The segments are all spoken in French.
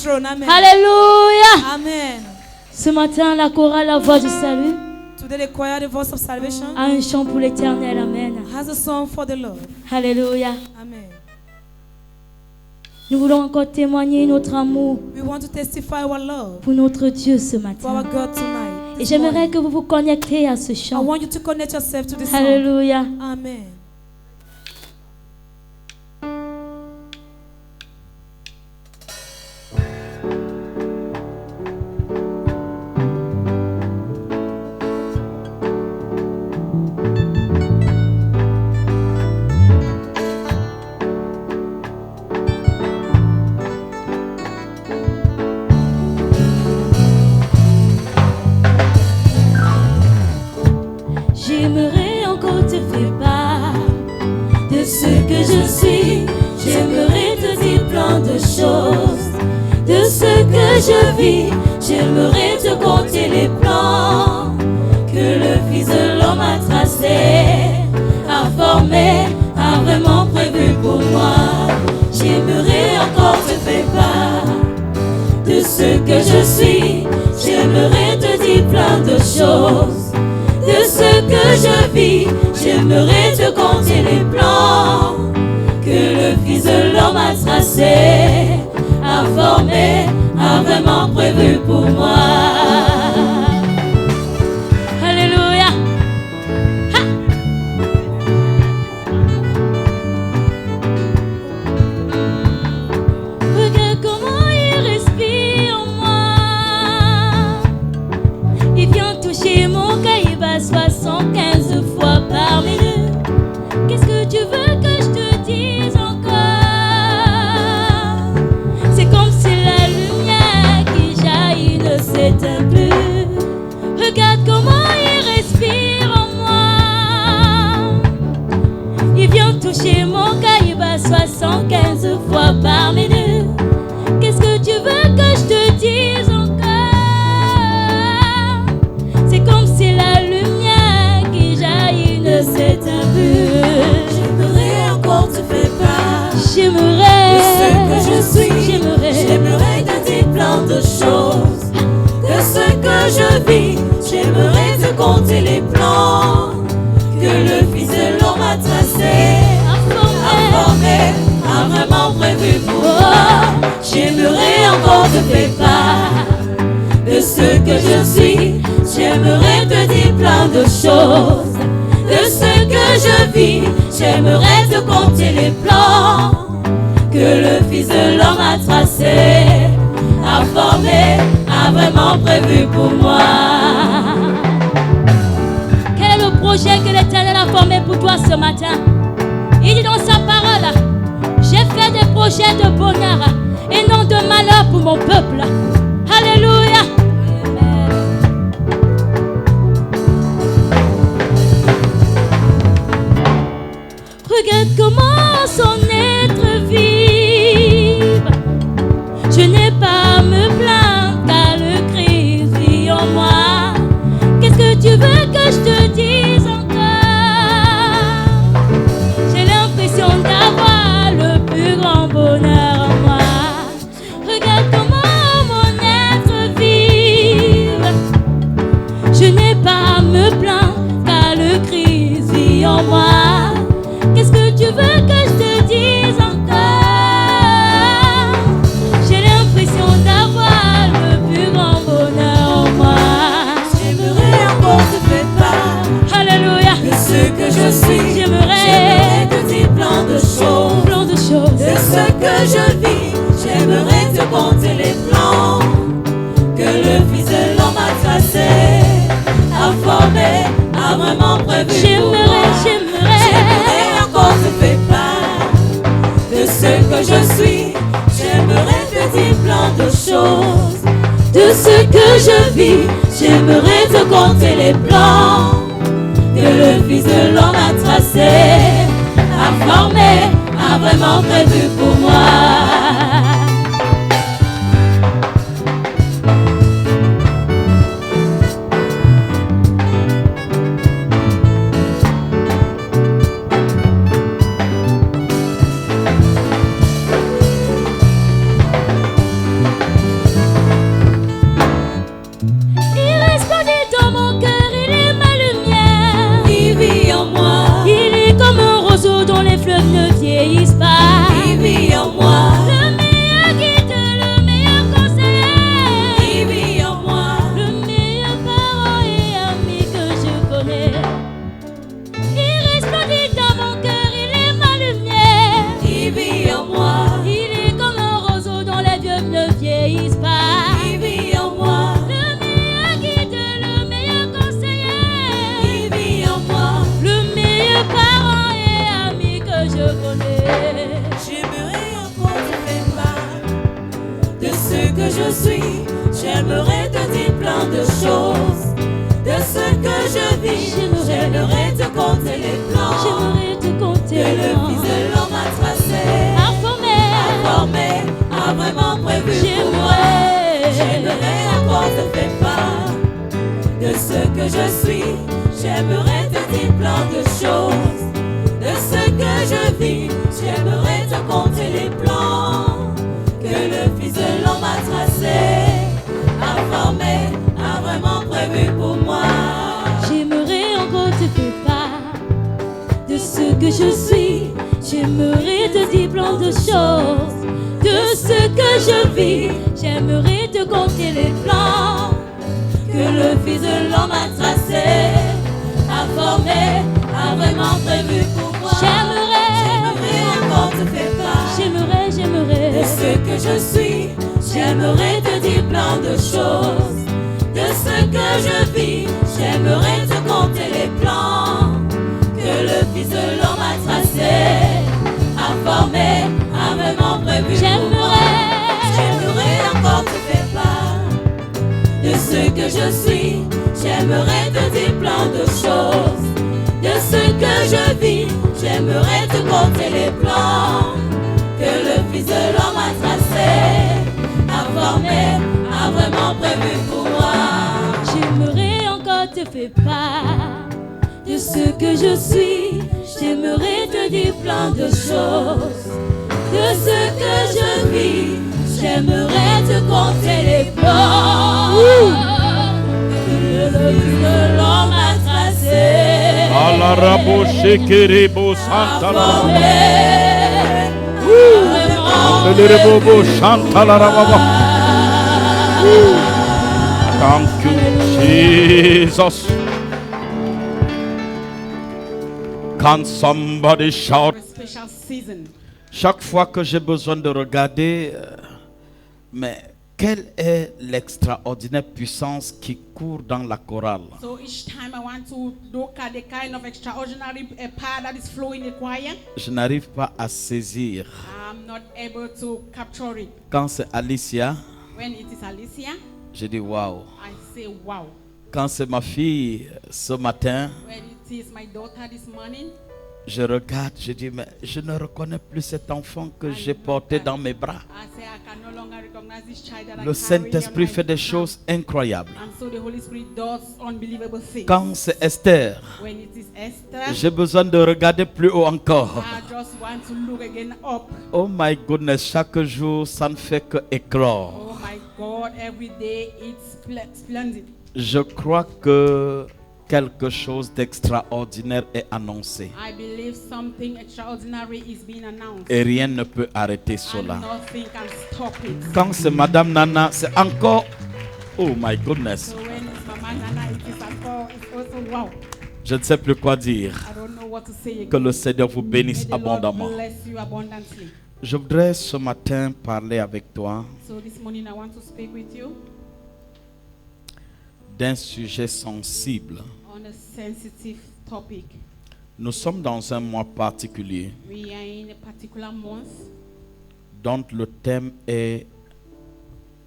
throne. Amen. Alléluia. Amen. Ce matin, la chorale, la voix du salut, Today the choir, the voice of salvation, a un chant pour l'éternel. Amen. has a song for the Lord. Alléluia. Amen. Nous voulons encore témoigner notre amour We want to testify our love pour notre Dieu ce for our matin. God tonight. Et this j'aimerais morning. que vous vous connectiez à ce I chant. want you to connect yourself to this song. Alléluia. Amen. J'aimerais encore te faire part de ce que je suis. J'aimerais te dire plein de choses. De ce que je vis, j'aimerais te compter les plans que le Fils de l'homme a tracés, a formé, a vraiment prévu pour moi. J'aimerais encore te faire part de ce que je suis. J'aimerais te dire plein de choses. De ce que je vis, j'aimerais te compter les plans que le Fils de l'homme a tracés, a formé, a vraiment prévu pour moi. Alléluia. Ha! Regarde comment il respire en moi. Il vient toucher mon cœur, il bat 75 fois par minute. Qu'est-ce que tu veux que je te dise encore? C'est comme si la lumière qui jaillit ne s'éteint plus. Regarde comment il respire en moi. Il vient toucher mon cœur, il bat 75 fois par minute. Qu'est-ce que tu veux que je te dise encore? C'est comme si la lumière qui jaillit ne s'éteint plus. J'aimerais encore te faire part J'aimerais de ce que je suis. J'aimerais te dire plein de choses. De ce que je vis, j'aimerais te compter les plans que le Fils de l'homme a tracés, a formé, a vraiment prévu pour moi. J'aimerais encore te faire part de ce que je suis. J'aimerais te dire plein de choses. De ce que je vis, j'aimerais te compter les plans que le Fils de l'homme a tracés, a formé, a vraiment prévu pour moi. Quel est le projet que l'Éternel a formé pour toi ce matin? Il dit dans sa parole, j'ai fait des projets de bonheur et non de malheur pour mon peuple. Alléluia. Regarde comment son être vibre. Je n'ai pas à me plaindre car le Christ vit en moi. Qu'est-ce que tu veux que je te dise encore? J'ai l'impression d'avoir le plus grand bonheur en moi. Regarde comment mon être vibre. Je n'ai pas à me plaindre car le Christ vit en moi. Qu'est-ce que tu veux que je te dise encore? J'ai l'impression d'avoir le plus grand bonheur en moi. J'aimerais encore te faire part Alléluia. de ce que je suis. J'aimerais te dire plein de choses. plein de choses. De ce que je vis, j'aimerais te compter les plans que le Fils de l'homme a tracés, a formé, a vraiment prévu pour moi. J'aimerais encore te faire part de ce que je suis. J'aimerais te dire plein de choses. De ce que je vis, j'aimerais te compter les plans que le Fils de l'homme a tracés, a formé, a vraiment prévu pour moi. ne vieillisse pas. qui vit en moi, Le meilleur guide, le meilleur conseiller, qui vit en moi. le meilleur parent et ami que je connais. J'aimerais encore te faire part de ce que je suis. J'aimerais te dire plein de choses. De ce que je vis, j'aimerais te compter les plans J'aimerais te que compter le Fils de l'homme a tracé, informé. a vraiment prévu pour moi. J'aimerais encore te faire part de ce que je suis. J'aimerais te dire plein de choses. De ce que je vis, j'aimerais te compter les plans que le Fils de l'homme a tracé, a formé, a vraiment prévu pour moi. J'aimerais encore te faire part de ce que je suis. J'aimerais te dire plein de choses. De ce que je vis, j'aimerais te compter les plans Que le Fils de l'homme a tracé, a formé, a vraiment prévu pour moi. J'aimerais encore te faire part J'aimerais de ce que je suis. J'aimerais te dire plein de choses. De ce que je vis, j'aimerais te compter les plans que le Fils de l'homme a tracé, a formé, a vraiment prévu pour moi. J'aimerais encore te faire part de ce que je suis. J'aimerais te dire plein de choses. De ce que je vis, j'aimerais te compter les plans que le Fils de l'homme a tracé, a formé, a vraiment prévu pour moi. J'aimerais encore te faire part de ce que je suis. J'aimerais te dire plein de choses. De ce que je vis, j'aimerais te compter les plans que le Fils de l'homme a tracé. Alarabo Shekerebo Santala. Belerebo Santala Rababa. Thank you, Jesus. Can somebody shout? For a special season. Chaque fois que j'ai besoin de regarder, mais quelle est l'extraordinaire puissance qui court dans la chorale? So each time I want to look at the kind of extraordinary power that is flowing in the choir, Je n'arrive pas à saisir. I'm not able to capture it. Quand c'est Alicia, When it is Alicia, je dis waouh. I say wow. Quand c'est ma fille ce matin, When it is my daughter this morning, je regarde, je dis mais je ne reconnais plus cet enfant que j'ai porté dans mes bras. I say I can no longer recognize this child that I Le carry Saint-Esprit in my fait des hand. choses incroyables. And so the Holy Spirit does unbelievable things. Quand c'est Esther, When it is Esther, j'ai besoin de regarder plus haut encore. I just want to look again up. Oh my goodness, chaque jour, ça ne fait que éclore. Oh my God, every day it's splendid. Je crois que quelque chose d'extraordinaire est annoncé. I believe something extraordinary is being announced. Et rien ne peut arrêter And cela. nothing can stop it. Quand c'est Madame Nana, c'est encore... Oh my goodness. So when it's Mama Nana, it is also wow. Je ne sais plus quoi dire. I don't know what to say Que again. le Seigneur vous May bénisse the Lord abondamment. bless you abundantly. Je voudrais ce matin parler avec toi So this morning I want to speak with you d'un sujet sensible. on a sensitive topic. Nous sommes dans un mois particulier We are in a particular month dont le thème est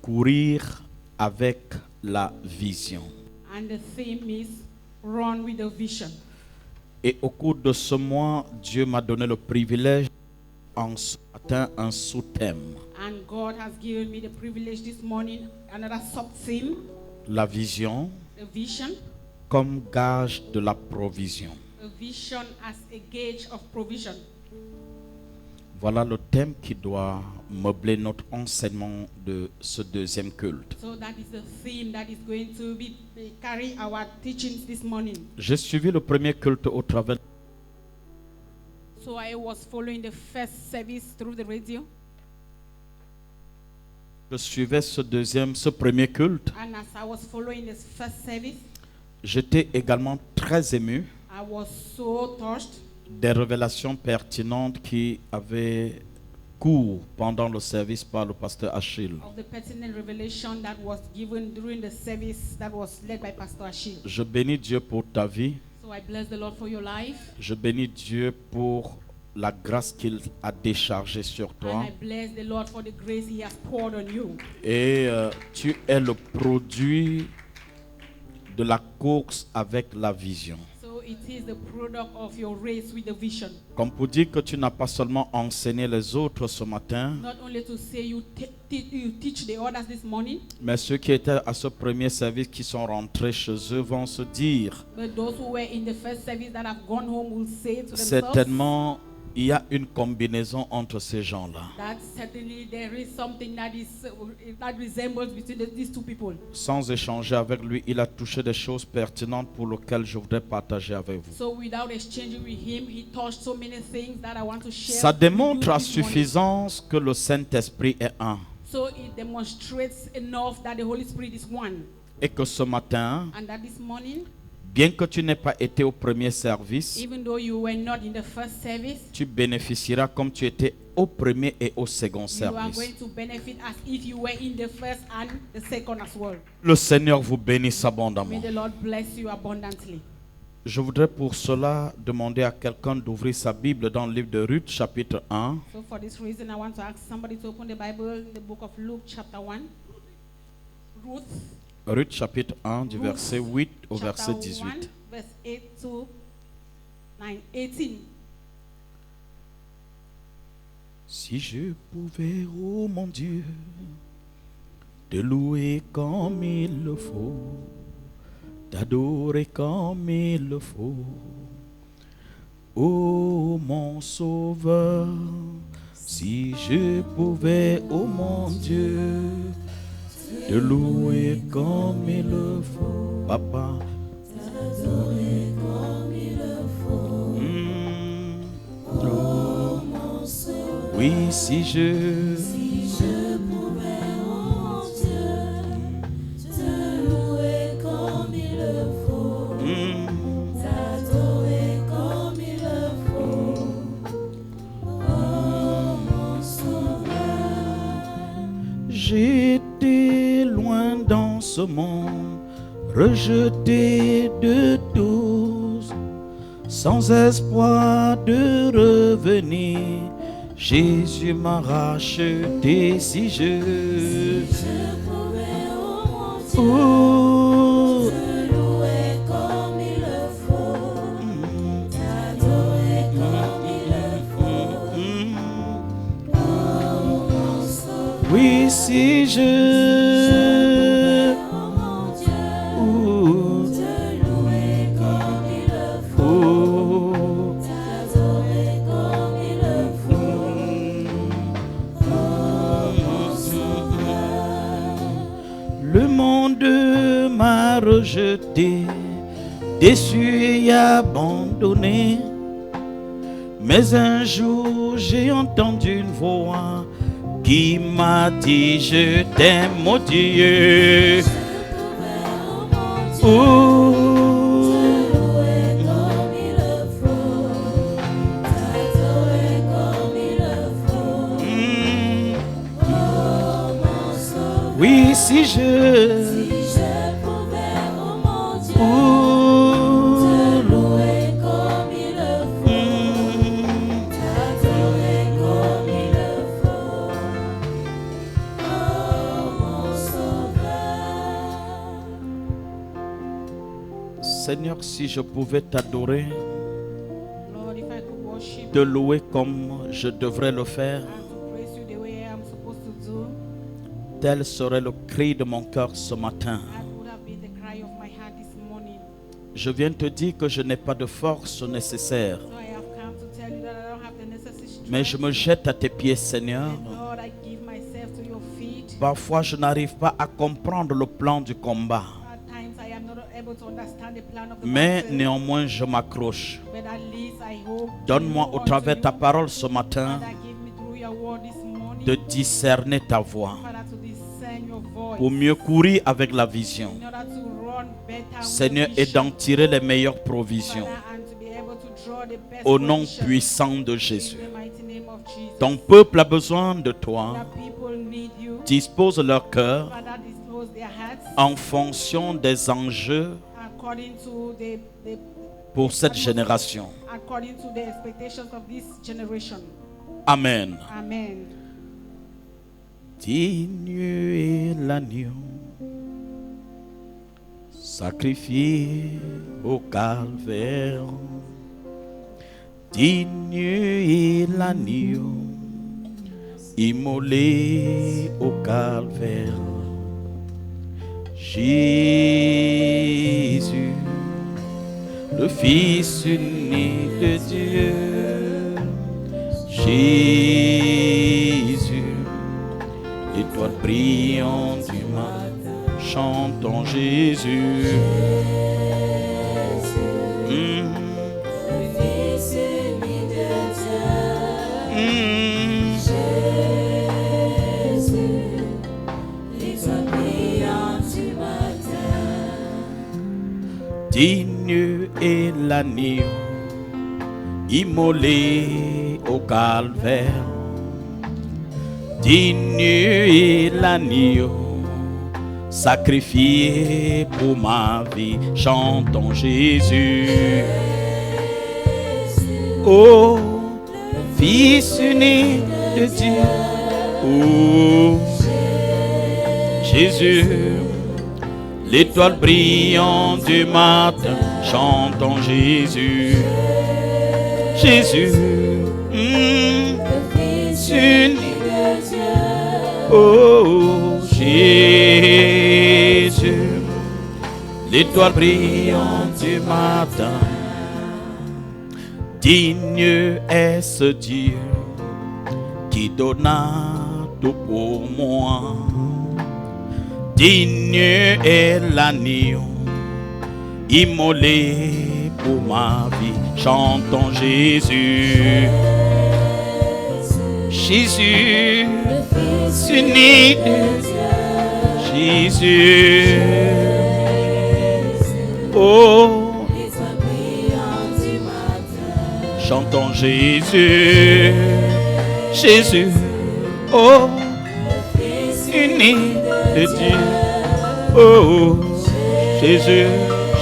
courir avec la vision. and the theme is run with a vision. Et au cours de ce mois, Dieu m'a donné le privilège en ce matin un sous-thème, And God has given me the privilege this morning, another sub-theme, la vision a vision. comme gage de la provision. A vision as a gauge of provision. Voilà le thème qui doit meubler notre enseignement de ce deuxième culte. So that is the theme that is going to be carry our teachings this morning. J'ai suivi le premier culte au travers. So I was following the first service through the radio, Je suivais ce premier culte. and as I was following this first service, J'étais également très ému I was so touched des révélations pertinentes qui avaient cours pendant le service par le pasteur Achille. of the pertinent revelation that was given during the service that was led by Pastor Achille. Je bénis Dieu pour ta vie. So I bless the Lord for your life. Je bénis Dieu pour la grâce qu'il a déchargée sur toi. And I bless the Lord for the grace He has poured on you. Et tu es le produit de la course avec la vision. So it is the product of your race with the vision. Comme pour dire que tu n'as pas seulement enseigné les autres ce matin, Not only to say you teach the others this morning, mais ceux qui étaient à ce premier service qui sont rentrés chez eux vont se dire, but those who were in the first service that have gone home will say to themselves certainement, il y a une combinaison entre ces gens-là. that certainly there is something that is that resembles between these two people. Sans échanger avec lui, il a touché des choses pertinentes pour lesquelles je voudrais partager avec vous. So without exchanging with him, he touched so many things that I want to share. Ça with you démontre à this morning. suffisance que le Saint-Esprit est un. So it demonstrates enough that the Holy Spirit is one. Et que ce matin, And that this morning, bien que tu n'aies pas été au premier service, even though you were not in the first service, tu bénéficieras comme tu étais au premier et au second you are going service. to benefit as if you were in the first and the second as well. Le Seigneur vous bénisse May abondamment. the Lord bless you abundantly. Je voudrais pour cela demander à quelqu'un d'ouvrir sa Bible dans le livre de Ruth, chapitre 1. So for this reason, I want to ask somebody to open the Bible in the book of Luke chapter 1. Ruth Ruth, chapitre 1, du Ruth, verset 8 au chapter verset 1, 18. verse 8 to 18. Si je pouvais, oh mon Dieu, te louer comme il le faut, t'adorer comme il le faut, oh mon Sauveur, si je pouvais, oh mon Dieu, te louer comme il le faut, papa. Oui, si je pouvais, oh Dieu, te louer comme il le faut, t'adorer comme il le faut, oh mon Sauveur. J'étais loin dans ce monde, rejeté de tous, sans espoir de revenir. Jésus m'a racheté si je pouvais, oh mon Dieu, oh, te louer comme il le faut, t'adorer comme il le faut, oh mon Sauveur. oui, si je Oh mon Dieu, oh, te louer comme il le faut, oh, t'adorer comme il le faut, oh mon Sauveur. le monde m'a rejeté, déçu et abandonné. Mais un jour j'ai entendu une voix qui m'a dit je t'aime mon Dieu. Oh mon Dieu, Oh, te louer comme il le faut, t'adorer comme il le faut, oh mon Sauveur. oui, si je Si je pouvais, oh mon Dieu, oh, te louer comme il le faut, t'adorer comme il le faut, oh mon Sauveur. Seigneur, si je pouvais t'adorer, Lord, if I could worship te louer comme je devrais le faire, and to praise you the way I'm supposed to do, tel serait le cri de mon cœur ce matin. that would have been the cry of my heart this morning. Je viens te dire que je n'ai pas de force nécessaire, So I have come to tell you that I don't have the necessary strength. mais je me jette à tes pieds, Seigneur. And Lord, I give myself to your feet. Parfois, je n'arrive pas à comprendre le plan du combat, At times I am not able to understand the plan of the mais battle, néanmoins, je m'accroche. but at least I hope Donne-moi au unto travers de ta you. parole ce matin Father, give me through your word this morning, de discerner ta voix Father, to discern your voice, pour mieux courir avec la vision, in order to run better Seigneur, with et vision, d'en tirer les meilleures provisions. Father, and to be able to draw the best Au nom provision. puissant de In Jésus. the mighty name of of Jesus. Ton peuple a besoin de toi. That people need you. Dispose leur cœur Father, dispose their hearts en fonction des enjeux according to the pour cette génération. according to the expectations of this generation. Amen. Amen. Digne est l'agneau sacrifié au calvaire. Digne est l'agneau immolé au calvaire. Jésus, le Fils unique de Dieu. Jésus, l'étoile brillante du matin, chantons Jésus. Digne est l'agneau immolé au calvaire. Digne est l'agneau sacrifié pour ma vie. Chantons Jésus. Oh, Fils unique de Dieu. Oh, Jésus, l'étoile brillante du matin. Chantons Jésus. Jésus, Fils unique de Dieu. Oh, Jésus, l'étoile brillante du matin. Digne est ce Dieu qui donna tout pour moi. Digne est l'agneau immolé pour ma vie. Chantons Jésus. Jésus, le Fils unique de Dieu. Jésus. Oh, chantons Jésus. Jésus. Oh, unique de Dieu. Oh, Jésus,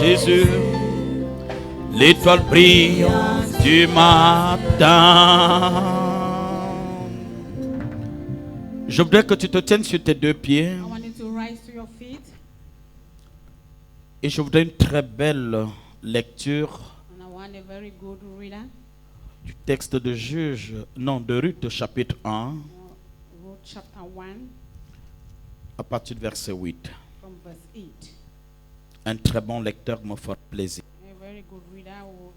Jésus, l'étoile brillante du matin. Je voudrais que tu te tiennes sur tes deux pieds. I want you to rise to your feet. Et je voudrais une très belle lecture And I want a very good reader. du texte de Juge, non, de Ruth, chapitre 1, Ruth chapter 1 à partir du verset 8. from verse 8. Un très bon lecteur me fera plaisir. A very good reader will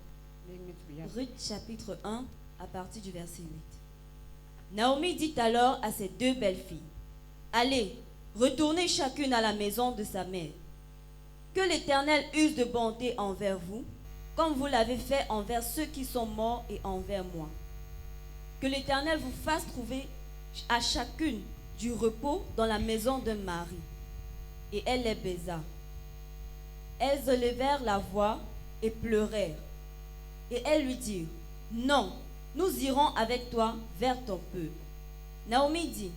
make me to be happy. Ruth chapitre 1 à partir du verset 8. Naomi dit alors à ses deux belles filles, allez, retournez chacune à la maison de sa mère. Que l'Éternel use de bonté envers vous, comme vous l'avez fait envers ceux qui sont morts et envers moi. Que l'Éternel vous fasse trouver à chacune du repos dans la maison d'un mari. Et elle les baisa. Elles élevèrent la voix et pleurèrent. Et elles lui dirent, non, nous irons avec toi vers ton peuple. Naomi dit,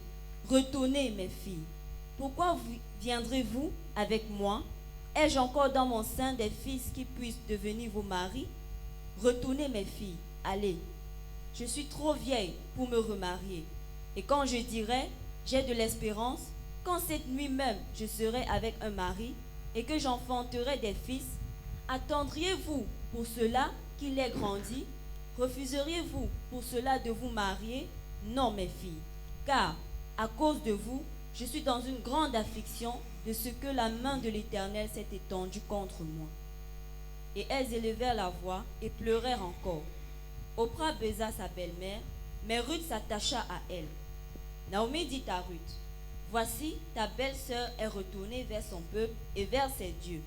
retournez mes filles. Pourquoi viendrez-vous avec moi? Ai-je encore dans mon sein des fils qui puissent devenir vos maris? Retournez mes filles, allez. Je suis trop vieille pour me remarier. Et quand je dirai, j'ai de l'espérance, quand cette nuit même je serai avec un mari et que j'enfanterai des fils, attendriez-vous pour cela qu'il ait grandi? Refuseriez-vous pour cela de vous marier? Non, mes filles, car à cause de vous, je suis dans une grande affliction de ce que la main de l'Éternel s'est étendue contre moi. Et elles élevèrent la voix et pleurèrent encore. Oprah baisa sa belle-mère, mais Ruth s'attacha à elle. Naomi dit à Ruth, voici ta belle-sœur est retournée vers son peuple et vers ses dieux.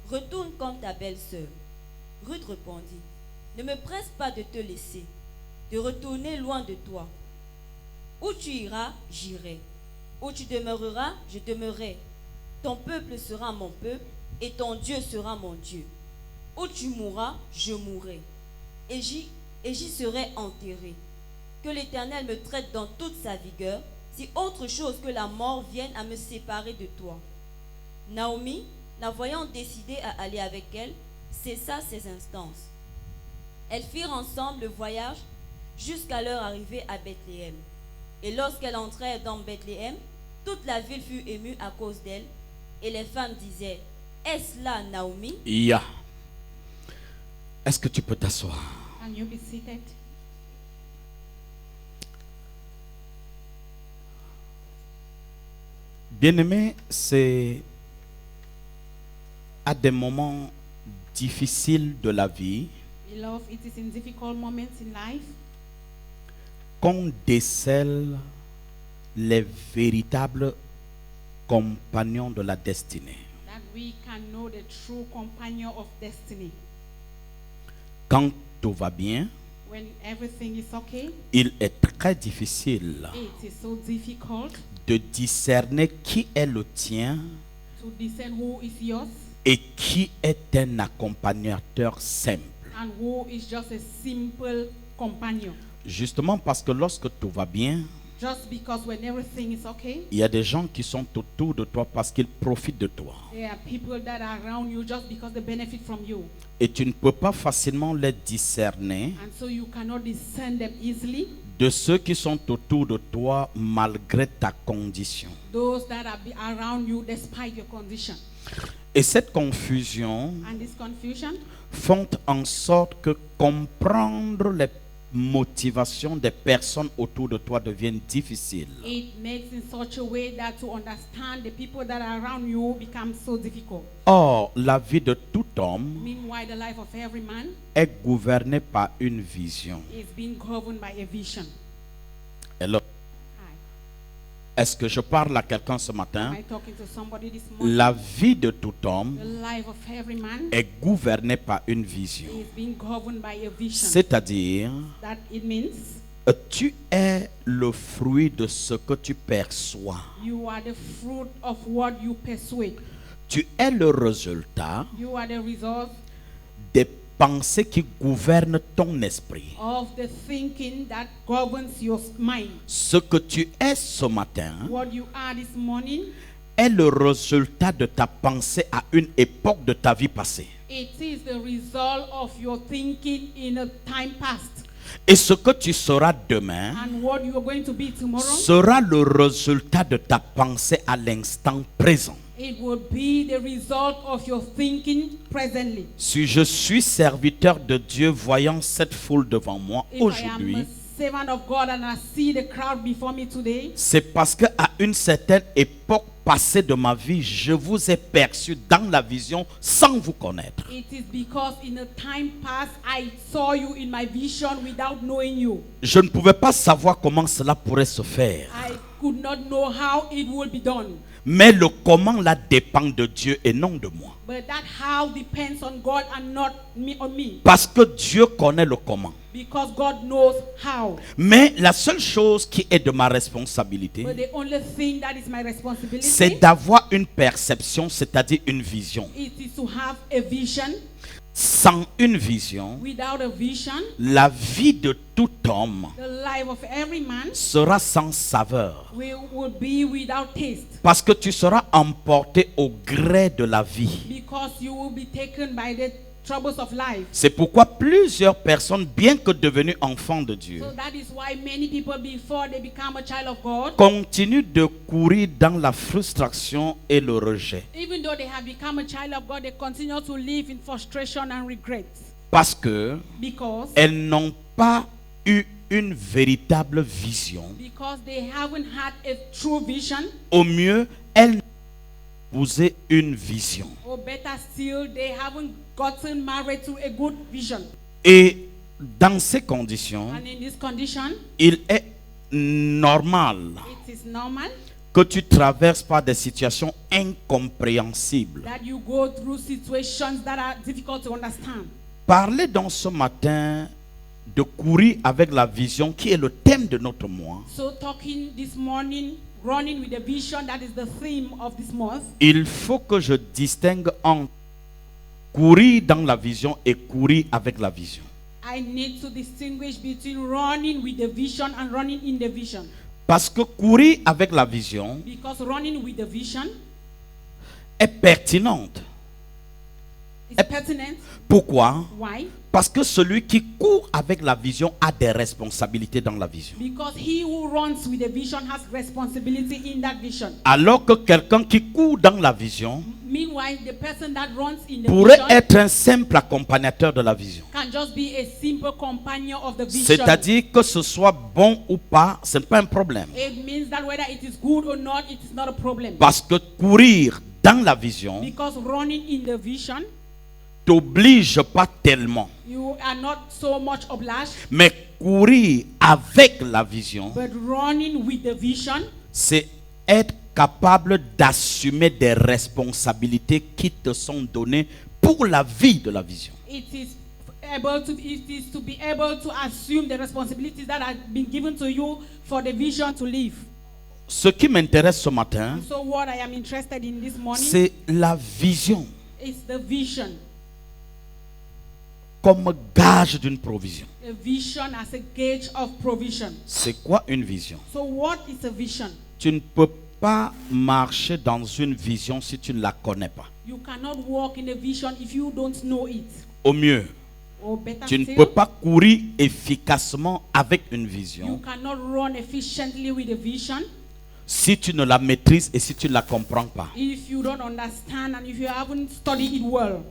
Retourne comme ta belle-sœur. Ruth répondit, ne me presse pas de te laisser, de retourner loin de toi. Où tu iras, j'irai. Où tu demeureras, je demeurerai. Ton peuple sera mon peuple et ton Dieu sera mon Dieu. Où tu mourras, je mourrai. Et j'y serai enterré. que l'Éternel me traite dans toute sa vigueur, si autre chose que la mort vienne à me séparer de toi. Naomi, la voyant décidée à aller avec elle, cessa ses instances. Elles firent ensemble le voyage jusqu'à leur arrivée à Bethléem. Et lorsqu'elles entrèrent dans Bethléem, toute la ville fut émue à cause d'elle, et les femmes disaient, est-ce là Naomi? Ya. Est-ce que tu peux t'asseoir? Can you be seated? Bien-aimé, c'est à des moments difficiles de la vie Beloved, it is in difficult moments in life qu'on décèle les véritables compagnons de la destinée. that we can know the true companion of destiny. Quand tout va bien, When everything is okay, il est très difficile it is so difficult de discerner qui est le tien to discern who is yours et qui est un accompagnateur simple. and who is just a simple companion. Justement parce que lorsque tout va bien, Just because when everything is okay, il y a des gens qui sont autour de toi parce qu'ils profitent de toi. there are people that are around you just because they benefit from you. Et tu ne peux pas facilement les discerner And so you cannot discern them easily. de ceux qui sont autour de toi malgré ta condition. Those that are around you despite your condition. Et cette confusion And this confusion font en sorte que comprendre les motivations des personnes autour de toi devienne difficile. it makes in such a way that to understand the people that are around you becomes so difficult. Or, la vie de tout homme Meanwhile, the life of every man est gouvernée par une vision. is being governed by a vision. Alors, Hi. est-ce que je parle à quelqu'un ce matin? Am I talking to somebody this morning? La vie de tout homme The life of every man est gouvernée par une vision. is being governed by a vision. C'est-à-dire, That it means tu es le fruit de ce que tu perçois. you are the fruit of what you persuade. Tu es le résultat You are the result des pensées qui gouvernent ton esprit. of the thinking that governs your mind. Ce que tu es ce matin What you are this morning, est le résultat de ta pensée à une époque de ta vie passée. it is the result of your thinking in a time past. Et ce que tu seras demain And what you are going to be tomorrow, sera le résultat de ta pensée à l'instant présent. it will be the result of your thinking presently. Si je suis serviteur de Dieu, voyant cette foule devant moi If I am aujourd'hui, a servant of God and I see the crowd before me today, c'est parce qu'à une certaine époque passée de ma vie, je vous ai perçu dans la vision sans vous connaître. it is because in a time past I saw you in my vision without knowing you. Je ne pouvais pas savoir comment cela pourrait se faire. I could not know how it will be done. Mais le comment là dépend de Dieu et non de moi. But that how depends on God and not me on me. Parce que Dieu connaît le comment. Because God knows how. Mais la seule chose qui est de ma responsabilité, But the only thing that is my responsibility c'est d'avoir une perception, c'est-à-dire une vision. it is to have a vision. Sans une vision, Without a vision, la vie de tout homme the life of every man sera sans saveur. will be without taste. Parce que tu seras emporté au gré de la vie. Because you will be taken by the troubles of life. C'est pourquoi plusieurs personnes, bien que devenues enfants de Dieu, So that is why many people before they become a child of God, continuent de courir dans la frustration et le rejet. even though they have become a child of God, they continue to live in frustration and regret. Parce que Because elles n'ont pas eu une véritable vision. they haven't had a true vision, Au mieux, elles n'ont posé une vision. or better still, they haven't gotten married to a good vision. Et dans ces conditions, And in this condition, il est normal it is normal que tu traverses par des situations incompréhensibles. that you go through situations that are difficult to understand. Parlez donc ce matin de courir avec la vision qui est le thème de notre mois. So talking this morning, running with a vision, that is the theme of this month. Il faut que je distingue entre courir dans la vision et courir avec la vision. I need to distinguish between running with the vision and running in the vision. Parce que courir avec la vision Because running with the vision est pertinente. is pertinent. Pourquoi? Why? Parce que celui qui court avec la vision a des responsabilités dans la vision. Because he who runs with the vision has responsibility in that vision. Alors que quelqu'un qui court dans la vision Meanwhile, the person that runs in the pourrait vision être un simple accompagnateur de la vision. can just be a simple companion of the vision. C'est-à-dire que ce soit bon ou pas, ce n'est pas un problème. It means that whether it is good or not, it is not a problem. Parce que courir dans la vision Because running in the vision, t'oblige pas tellement. you are not so much obliged, Mais courir avec la vision, but running with the vision, c'est être capable d'assumer des responsabilités qui te sont données pour la vie de la vision. it is to be able to assume the responsibilities that have been given to you for the vision to live. Ce qui m'intéresse ce matin, So what I am interested in this morning c'est la vision is the vision. comme gage d'une provision. A vision as a gauge of provision. C'est quoi une vision? So what is a vision? Tu ne peux pas marcher dans une vision si tu ne la connais pas. You cannot walk in a vision if you don't know it. Au mieux, Or better tu ne still, peux pas courir efficacement avec une you vision cannot run efficiently with a vision si tu ne la maîtrises et si tu ne la comprends pas. if you don't understand and if you haven't studied it well.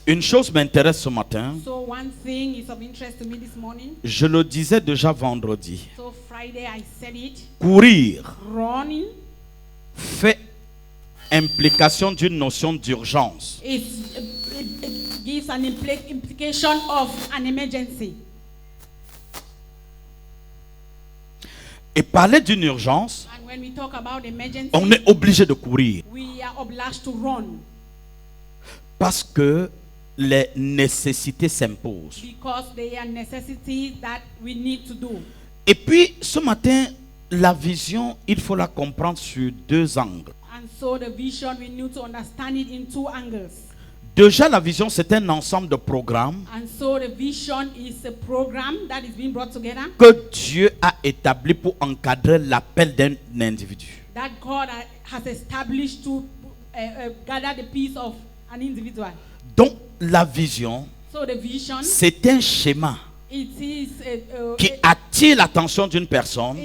Une chose m'intéresse ce matin. So one thing is of interest to me this morning. Je le disais déjà vendredi. So Friday I said it. Courir Running fait implication d'une notion d'urgence. it gives an implication of an emergency. Et parler d'une urgence, And when we talk about emergency, on est obligé de courir. we are obliged to run Parce que les nécessités s'imposent. because they are necessities that we need to do. Et puis, ce matin, la vision, il faut la comprendre sur deux angles. And so the vision, we need to understand it in two angles. Déjà, la vision, c'est un ensemble de programmes And so the vision is a program that is being brought together que Dieu a établi pour encadrer l'appel d'un individu. that God has established to gather the peace of an individual. Donc, la vision, So the vision, c'est un schéma it is qui attire l'attention d'une personne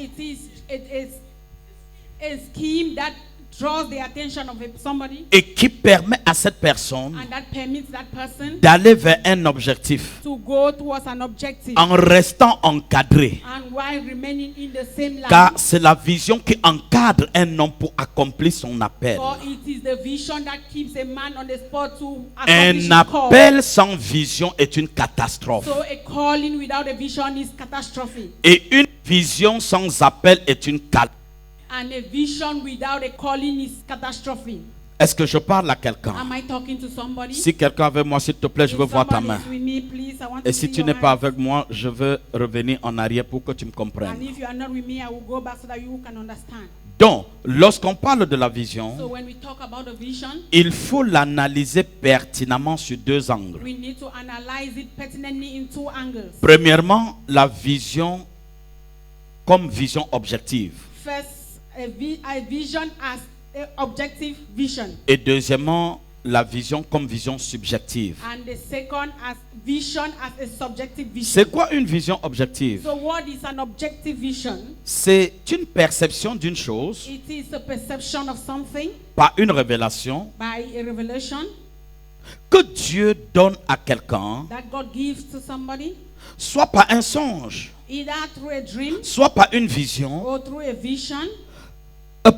a scheme that draws the attention of somebody et qui permet à cette personne and that permits that person d'aller vers un objectif to go towards an objective en restant encadré. and while remaining in the same line. Car c'est la vision qui encadre un homme pour accomplir son appel. For it is the vision that keeps a man on the spot to accomplish Un his call. appel sans vision est une catastrophe. So a calling without a vision is catastrophe. Et une vision sans appel est une catastrophe. And a vision without a calling is catastrophe. Est-ce que je parle à quelqu'un? Am I talking to somebody? Si quelqu'un est avec moi, s'il te plaît, je veux If voir ta somebody main. is with me, please, I want Et to si see tu your n'es pas hand. avec moi, je veux revenir en arrière pour que tu me And comprennes. if you are not with me, I will go back so that you can understand. Donc, lorsqu'on parle de la So vision, when we talk about a vision, il faut l'analyser pertinemment sur deux angles. we need to analyze it pertinently in two angles. Premièrement, la vision comme vision objective. First, a vision as an objective vision. Et deuxièmement, la vision comme vision subjective. And the second as vision as a subjective vision. C'est quoi une vision objective? So what is an objective vision? C'est une perception d'une chose It is a perception of something par une révélation by a revelation que Dieu donne à quelqu'un, that God gives to somebody, soit par un songe, either through a dream soit par une vision, or through a vision,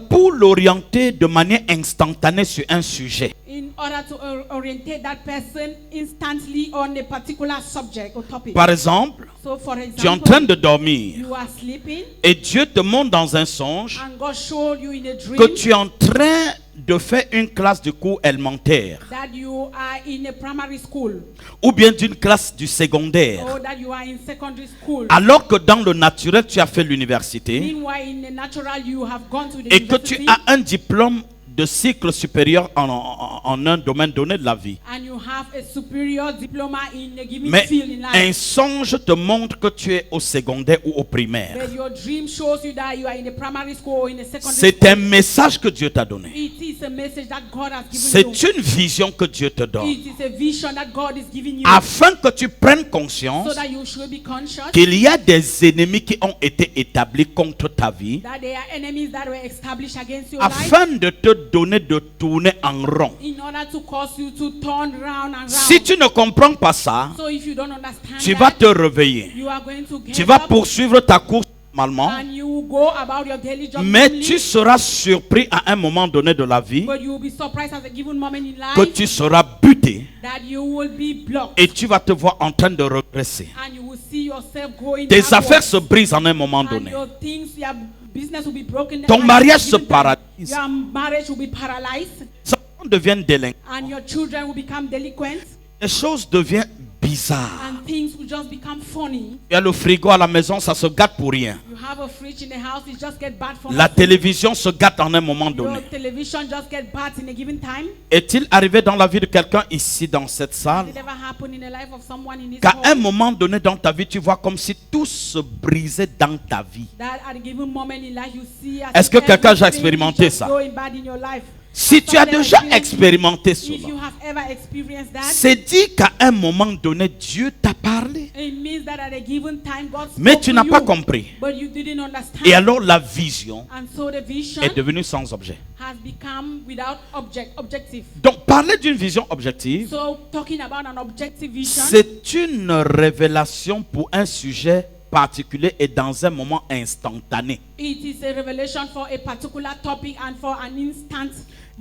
pour l'orienter de manière instantanée sur un sujet. in order to orientate that person instantly on a particular subject or topic. Par exemple, So for tu es en train example, de dormir you are sleeping et Dieu te montre dans un songe and God showed you in a dream que tu es en train de faire une classe de cours élémentaire that you are in a primary school ou bien d'une classe du secondaire, or that you are in secondary school. alors que dans le naturel tu as fait l'université Meanwhile, in the natural, you have gone to the et que tu university as un diplôme de cycle supérieur en un domaine donné de la vie. and you have a superior diploma in a given Mais field in un life. songe te montre que tu es au secondaire ou au primaire. But your dream shows you that you are in a primary school or in a secondary C'est school. un message que Dieu t'a donné. It is a message that God has given you. C'est une vision que Dieu te donne. It is a vision that God is giving you. Afin que tu prennes conscience So that you should be conscious qu'il y a des ennemis qui ont été établis contre ta vie that there are enemies that were established against your life afin de te donner de tourner en rond. in order to cause you to turn round and round. Si tu ne comprends pas ça, So if you don't understand tu that, vas te réveiller. you are going to get Tu vas up poursuivre ta course normalement, and you will go about your daily job mais normally, tu seras surpris à un moment donné de la vie but you will be surprised at a given moment in que life tu seras buté that you will be blocked et tu vas te voir en train de regresser. and you will see yourself going Tes backwards. affaires se brisent en un moment And donné. your things, your business will be broken. Ton at a mariage se given time. paralyse. Your marriage will be paralyzed, Ça devient délinquant. and your children will become delinquent, Les choses deviennent bizarres. and things will just become funny. Il y a le frigo à la maison, ça se gâte pour rien. You have a fridge in the house, it just get bad for La nothing. télévision se gâte en un moment donné. Your television just get bad in a given time. Est-il arrivé dans la vie de quelqu'un ici dans cette salle Did it ever happen in the life of someone in this qu'à un home moment donné dans ta vie, tu vois comme si tout se brisait dans ta vie? that at a given moment in life you see as Est-ce if que quelqu'un a déjà everything is expérimenté just ça? going bad in your life? Si tu as Somebody déjà has expérimenté If you cela, have ever experienced that, c'est dit qu'à un moment donné, Dieu t'a parlé. it means that at a given time God Mais spoke tu to n'as pas you, compris. but you didn't understand. Et alors la vision And so the vision est devenue sans objet. has become without objective. Donc parler d'une vision objective, So talking about an objective vision, c'est une révélation pour un sujet particulier et dans un moment instantané. it is a revelation for a particular topic and for an instant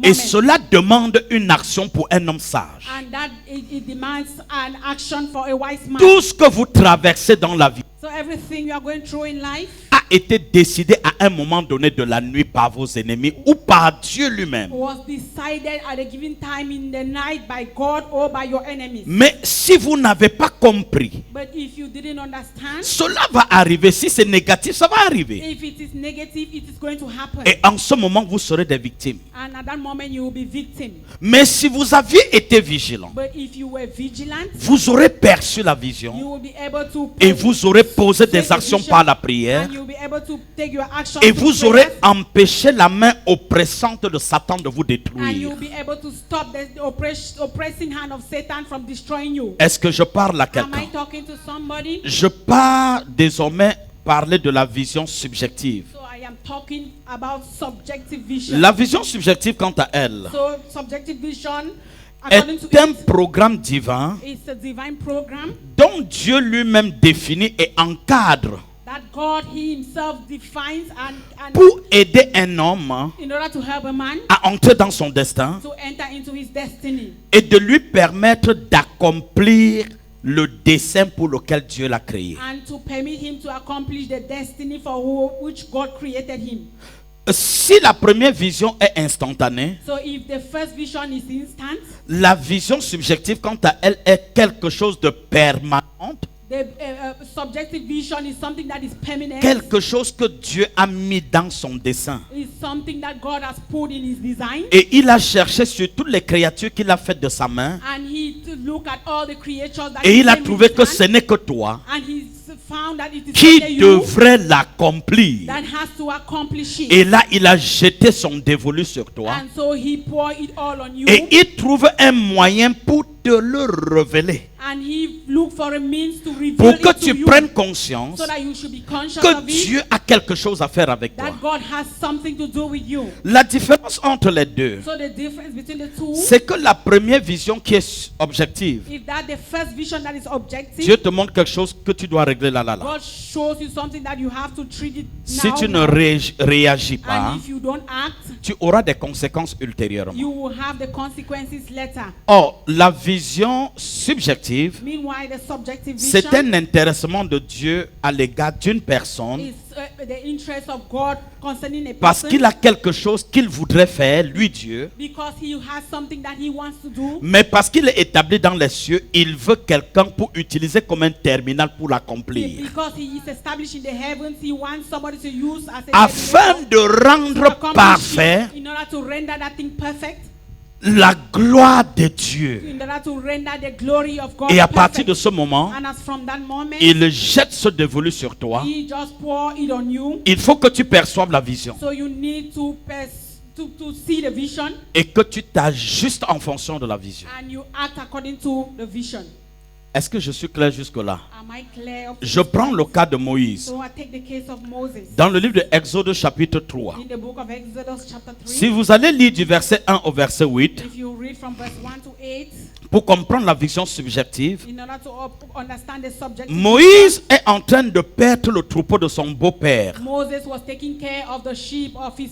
Et moment. cela demande une action pour un homme sage. And that it demands an action for a wise man. Tout ce que vous traversez dans la vie So everything you are going through in life a été décidé à un moment donné de la nuit par vos ennemis ou par Dieu lui-même. was decided at a given time in the night by God or by your enemies. Mais si vous n'avez pas compris, But if you didn't understand, cela va arriver. Si c'est négatif, ça va arriver. if it is negative, it is going to happen. Et en ce moment, vous serez des victimes. And at that moment, you will be victim. Mais si vous aviez été vigilant, But if you were vigilant, vous aurez perçu la you vision will be able to et vous aurez posé take des the actions vision, par la prière and you'll be able to take your action et through vous aurez prayers, empêché la main oppressante de Satan de vous and détruire. you'll be able to stop the oppressing hand of Satan from destroying you. Est-ce que je parle à Am I quelqu'un? talking to somebody? Je pars désormais parler de la vision subjective. So I am talking about subjective vision. La vision subjective, quant à elle, So subjective vision, according to est un it, programme divin it's a divine program dont Dieu lui-même définit et encadre that God He Himself defines and pour aider un homme in order to help a man à entrer dans son destin to enter into his destiny et de lui permettre d'accomplir le dessein pour lequel Dieu l'a créé. and to permit him to accomplish the destiny for which God created him. Si la première vision est instantanée, So if the first vision is instant, la vision subjective, quant à elle, est quelque chose de permanent, the subjective vision is something that is permanent. quelque chose que Dieu a mis dans son dessein. Is something that God has put in His design, Et il a cherché sur toutes les créatures qu'il a faites de sa main. and He to look at all the creatures that Et He il a made trouvé with que His ce hand, n'est que toi and He found that it is only qui you devrais l'accomplir. that has to accomplish it. Et là, il a jeté son dévolu sur toi. And so He poured it all on you, Et il trouve un moyen pour te le révéler. and He looked for a means to reveal Pour que it to tu you, prennes conscience so that you should be conscious que of it, Dieu a quelque chose à faire avec toi. that God has something to do with you. La différence entre les deux, So the difference between the two, c'est que la première vision qui est objective, if that the first vision that is objective, Dieu te montre quelque chose que tu dois régler là. God shows you something that you have to treat it Si now, tu ne réagis pas, and if you don't act, tu auras des conséquences ultérieurement. you will have the consequences later. Or, la vision subjective, Meanwhile, the subjective c'est vision un intéressement de Dieu à l'égard d'une personne is the interest of God concerning a Parce person. qu'il a quelque chose qu'il voudrait faire, lui Dieu. Because he has something that he wants to do. Mais parce qu'il est établi dans les cieux, il veut quelqu'un pour utiliser comme un terminal pour l'accomplir. Because he is established in the heavens, he wants somebody to use as a Afin terminator de to rendre accomplish parfait it, in order to render that thing perfect, la gloire de Dieu. in order to render the glory of God Et à partir de perfect. ce moment, And as from that moment, il jette ce dévolu sur toi. he just pour it on you. Il faut que tu perçoives la vision So you need to see the vision et que tu t'ajustes en fonction de la vision. and you act according to the vision. Est-ce que je suis clair jusque-là? Am I clear? Je prends le cas de Moïse. So I take the case of Moses Dans le livre de Exode chapitre 3. in the book of Exodus chapter 3. Si vous allez lire du verset 1 au verset 8, If you read from verse 1 to 8, pour comprendre la vision subjective, in order to understand the subject, Moïse est en train de perdre le troupeau de son beau-père, Moses was taking care of the sheep of his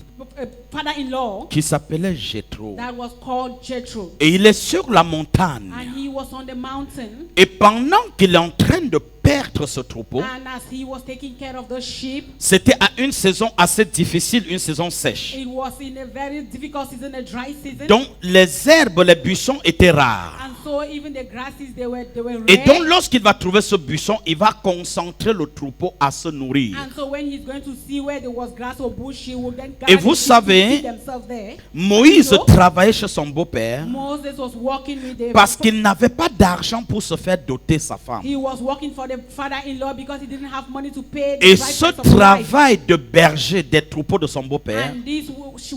father-in-law qui s'appelait Jéthro. that was called Jethro. Et il est sur la montagne. And he was on the mountain, Et pendant qu'il est en train de perdre ce troupeau, and as he was taking care of the sheep, c'était à une saison assez difficile, une saison sèche. it was in a very difficult season, a dry season. Donc les herbes, les buissons étaient rares. And so even the grasses, they were Et rare. donc lorsqu'il va trouver ce buisson, il va concentrer le troupeau à se nourrir. And so when he's going to see where there was grass or bush, he would then Et gather vous the sheep to savez, feed themselves there. Moïse So, travaillait chez son beau-père Moses was working with the parce qu'il n'avait pas d'argent pour se faire doter sa femme. he was working for the father-in-law because he didn't have money to pay the Et right ce price of life. travail de berger des troupeaux de son beau-père And this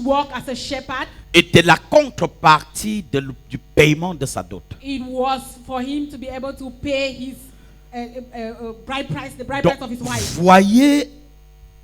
work as a shepherd, était la contrepartie du paiement de sa dot. it was for him to be able to pay his bride price, the bride Donc, price of his wife. voyez,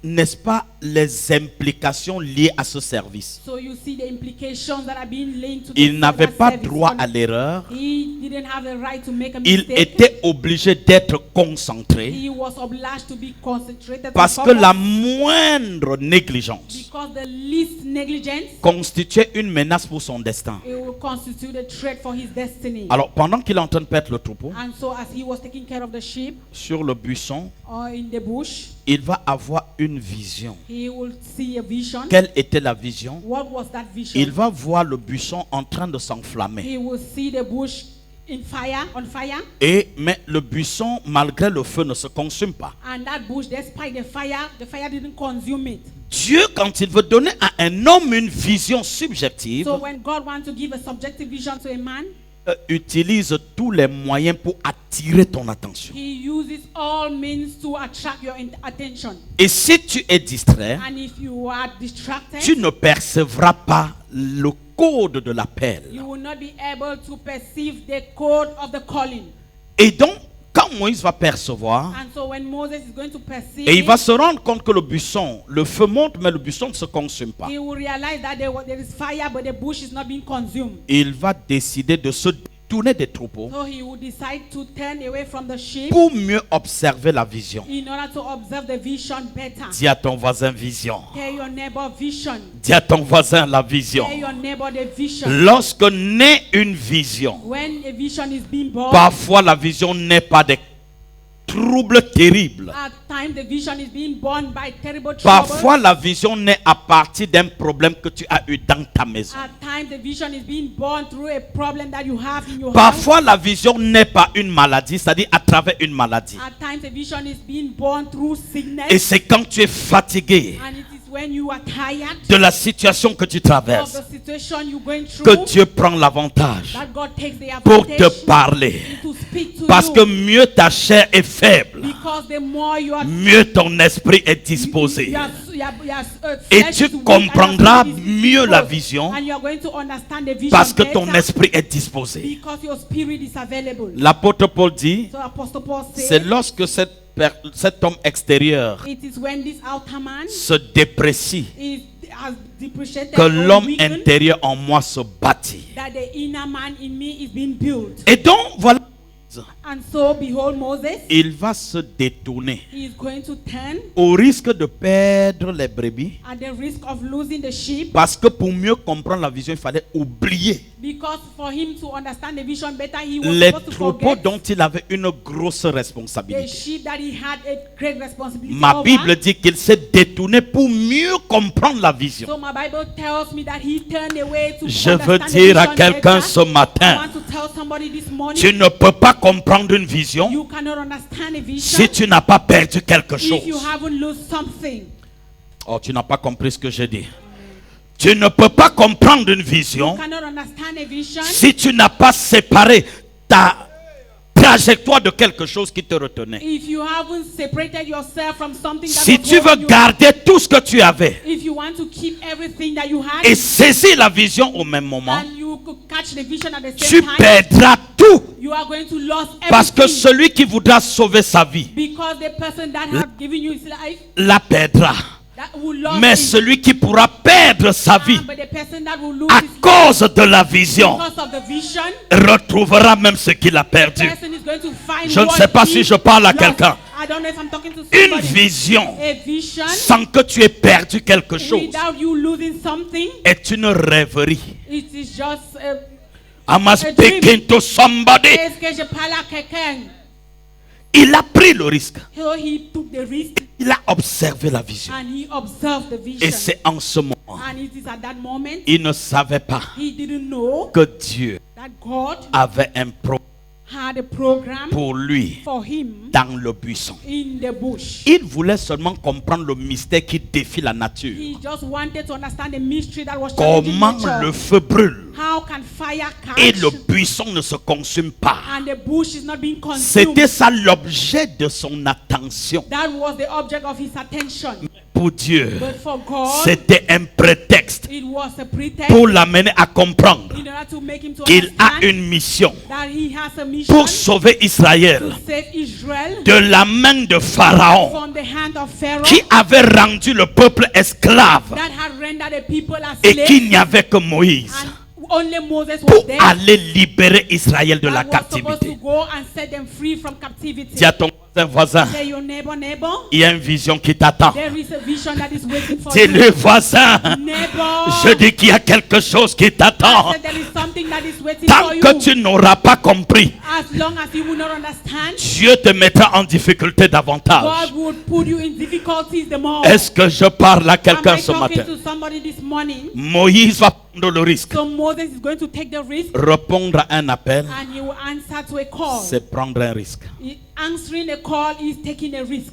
n'est-ce pas, les implications liées à ce service. So you see the implications that are being linked to Il this- n'avait that pas service. droit à l'erreur. He didn't have the right to make a Il mistake. était obligé d'être concentré He was obliged to be concentrated parce to que la purpose, moindre négligence because the least negligence, constituait une menace pour son destin. it will constitute a threat for his destiny. Alors, pendant qu'il est en train de perdre le troupeau, And so as he was taking care of the sheep sur le buisson, or in the bush, il va avoir une vision. he will see a vision. Quelle était la vision? What was that vision? Il va voir le buisson en train de s'enflammer. He will see the bush on fire, Mais le buisson, malgré le feu, ne se consume pas. and that bush, despite the fire didn't consume it. Dieu, quand il veut donner à un homme une vision subjective, So when God wants to give a subjective vision to a man, utilise tous les moyens pour attirer ton attention. he uses all means to attract your attention. Et si tu es distrait, And if you are distracted, tu ne percevras pas le code de l'appel. you will not be able to perceive the code of the calling. Et donc, quand Moïse va percevoir, And so when Moses is going to perceive et il va it, se rendre compte que le buisson, le feu monte, mais le buisson ne se consume pas. he will realize that there is fire, but the bush is not being consumed. Il va décider de se détourner des troupeaux So he will decide to turn away from the sheep pour mieux observer la vision. in order to observe the vision better. Dis à ton voisin vision. Tell your neighbor vision. Dis à ton voisin la vision. Tell your neighbor the vision. Lorsque naît une vision, When a vision is being born, parfois la vision n'est pas des troubles terribles. at times the vision is being born by terrible trouble. Parfois la vision naît à partir d'un problème que tu as eu dans ta maison. At times the vision is being born through a problem that you have in your house. Parfois la vision n'est pas une maladie, c'est-à-dire à travers une maladie. At times the vision is being born through sickness. Et c'est quand tu es fatigué And it is when you are tired de la situation que tu of traverses the situation you're going through que Dieu prend l'avantage that God takes the pour te advantage parler. to speak to Parce you. que mieux ta chair est faible, Because the more you are mieux ton esprit est disposé. Et flesh tu is weak comprendras and your spirit is mieux la disposed. vision And you are going to understand the vision parce que ton better esprit est disposé. because your spirit is available. L'apôtre Paul dit, So Apostle Paul c'est said, lorsque cet homme extérieur it is when this outer man se déprécie has depreciated que or l'homme weakened, intérieur en moi se bâtit. that the inner man in me is being built. Et donc, voilà, And so, behold, Moses, il va se détourner he is going to turn au risque de perdre les brebis. at the risk of losing the sheep, Parce que pour mieux comprendre la vision, il fallait oublier because for him to understand the vision better, he was les supposed to troupeaux forget dont il avait une grosse the responsabilité. sheep that he had a great responsibility Ma over. Bible dit qu'il s'est détourné pour mieux comprendre la vision. So my Bible tells me that he turned away to Je veux understand the dire à vision quelqu'un better. ce I matin, want to tell somebody this morning, tu ne peux pas comprendre une vision you cannot understand a vision si tu n'as pas perdu quelque if you chose. haven't lost something. Oh, tu n'as pas compris ce que j'ai dit. Tu ne peux pas comprendre une You vision cannot understand a vision si tu n'as pas séparé ta trajectoire de quelque chose qui te retenait. if you haven't separated yourself from something that Si was tu veux holding you. garder tout ce que tu avais If you want to keep everything that you had et saisir la vision au même moment, and you could catch the vision at the tu same time, perdras tout. you are going to lose Parce que everything, celui qui voudra sauver sa vie because the person that has given you his life, la perdra. that will lose Mais it. celui qui pourra perdre sa vie But the person that will lose à his cause de la vision because of the vision, retrouvera même ce qu'il a the perdu. person is going to find Je ne what sais pas he si je parle à lost. quelqu'un. I don't know if I'm talking to Une somebody. vision A vision sans que tu aies perdu quelque chose without you losing something, est une rêverie. it is just Am I speaking to somebody? est-ce que je parle à quelqu'un? Il a pris le risque. So he took the risk Il a observé la vision. and he observed the Et vision. c'est en ce moment. And it is at that moment Il ne savait pas he didn't know que Dieu that God avait un programme had a program pour lui for him dans le buisson. in the bush. Il voulait seulement comprendre le mystère qui défie la nature. He just wanted to understand the mystery that was challenging Comment nature. le feu brûle How can fire et catch le buisson ne se consume pas. and the bush is not being consumed? C'était ça l'objet de son attention. That was the object of his attention. Pour Dieu, But for God, c'était un prétexte it was a pretext pour l'amener à comprendre in order to make him to qu'il a understand une mission that he has a mission pour sauver Israël to save Israel de la main de Pharaon from the hand of Pharaoh qui avait rendu le peuple esclave that had rendered the people as et slaves, qu'il n'y avait que Moïse and only Moses was pour there aller libérer Israël de la that was supposed to captivité. go and set them free from captivity. Dis à ton voisin, Say your neighbor, il y a une vision qui t'attend. there is a vision that is waiting for Dis-le you. voisin, Neighbor, je dis qu'il y a quelque chose qui t'attend. I said there is something that is waiting Tant for you. que tu n'auras pas compris, As long as you will not understand, Dieu te mettra en difficulté davantage. God will put you in difficulties the more. Est-ce que je parle à Am quelqu'un I ce talking matin? to somebody this morning? Moïse va prendre le risque. So Moses is going to take the risk Répondre à un appel, and he will answer to a call. c'est prendre un risque. Answering a call is taking a risk.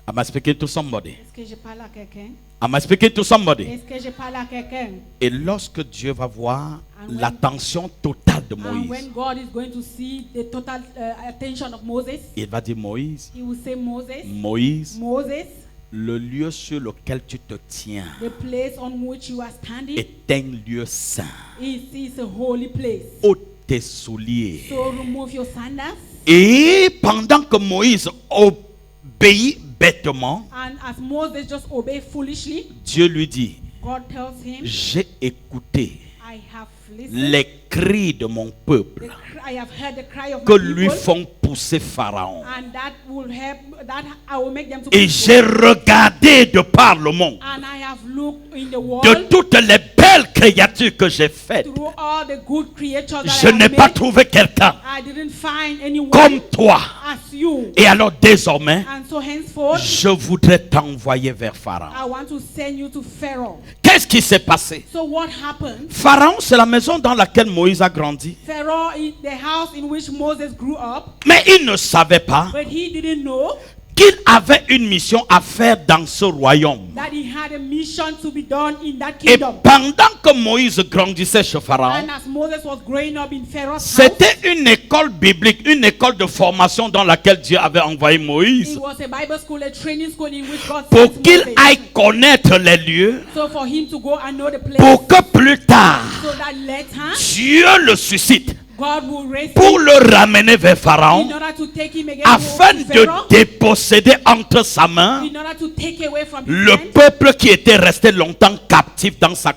Am I speaking to somebody? Est-ce que je parle à quelqu'un? Am I speaking to somebody? Est-ce que je parle à quelqu'un? Et lorsque Dieu va voir And when- l'attention totale de And Moïse, when God is going to see the total attention of Moses, il va dire Moïse, he will say, Moses, Moïse, Moses, le lieu sur lequel tu te tiens the place on which you are standing est un lieu saint. is a holy place. Ôte tes souliers. So remove your sandals. Et pendant que Moïse obéit bêtement, And as Moses just obeyed foolishly, Dieu lui dit, God tells him, j'ai écouté I have listened. les cris de mon peuple I have heard the cry of que my lui people, font pousser Pharaon. and that will help. That I will make them to. Et j'ai regardé de par le monde, And I have looked in the de world toutes les belles créatures que j'ai faites, through all the good creatures that je I have n'ai pas made. trouvé quelqu'un I didn't find anyone comme toi. as you. Et alors désormais, And so henceforth, je voudrais t'envoyer vers Pharaon. I want to send you to Pharaoh. Qu'est-ce qui s'est passé? So what happened? Pharaon, c'est la maison dans laquelle Moïse a grandi. Pharaoh is the house in which Moses grew up, Mais il ne savait pas but he didn't know qu'il avait une mission à faire dans ce royaume. that he had a mission to be done in that Et kingdom. pendant que Moïse grandissait chez Pharaon, And as Moses was growing up in Pharaoh's house, c'était une école biblique, une école de formation dans laquelle Dieu avait envoyé Moïse it was a Bible school, a training school in which God pour sent qu'il Moses. aille connaître les lieux, So for him to go and know the place, pour que plus tard, so that later Dieu le suscite God will raise pour him le ramener vers in Pharaon, order to take him again afin to de Pharaoh, déposséder entre sa main in order to take away from his le hand peuple qui était resté longtemps captif dans son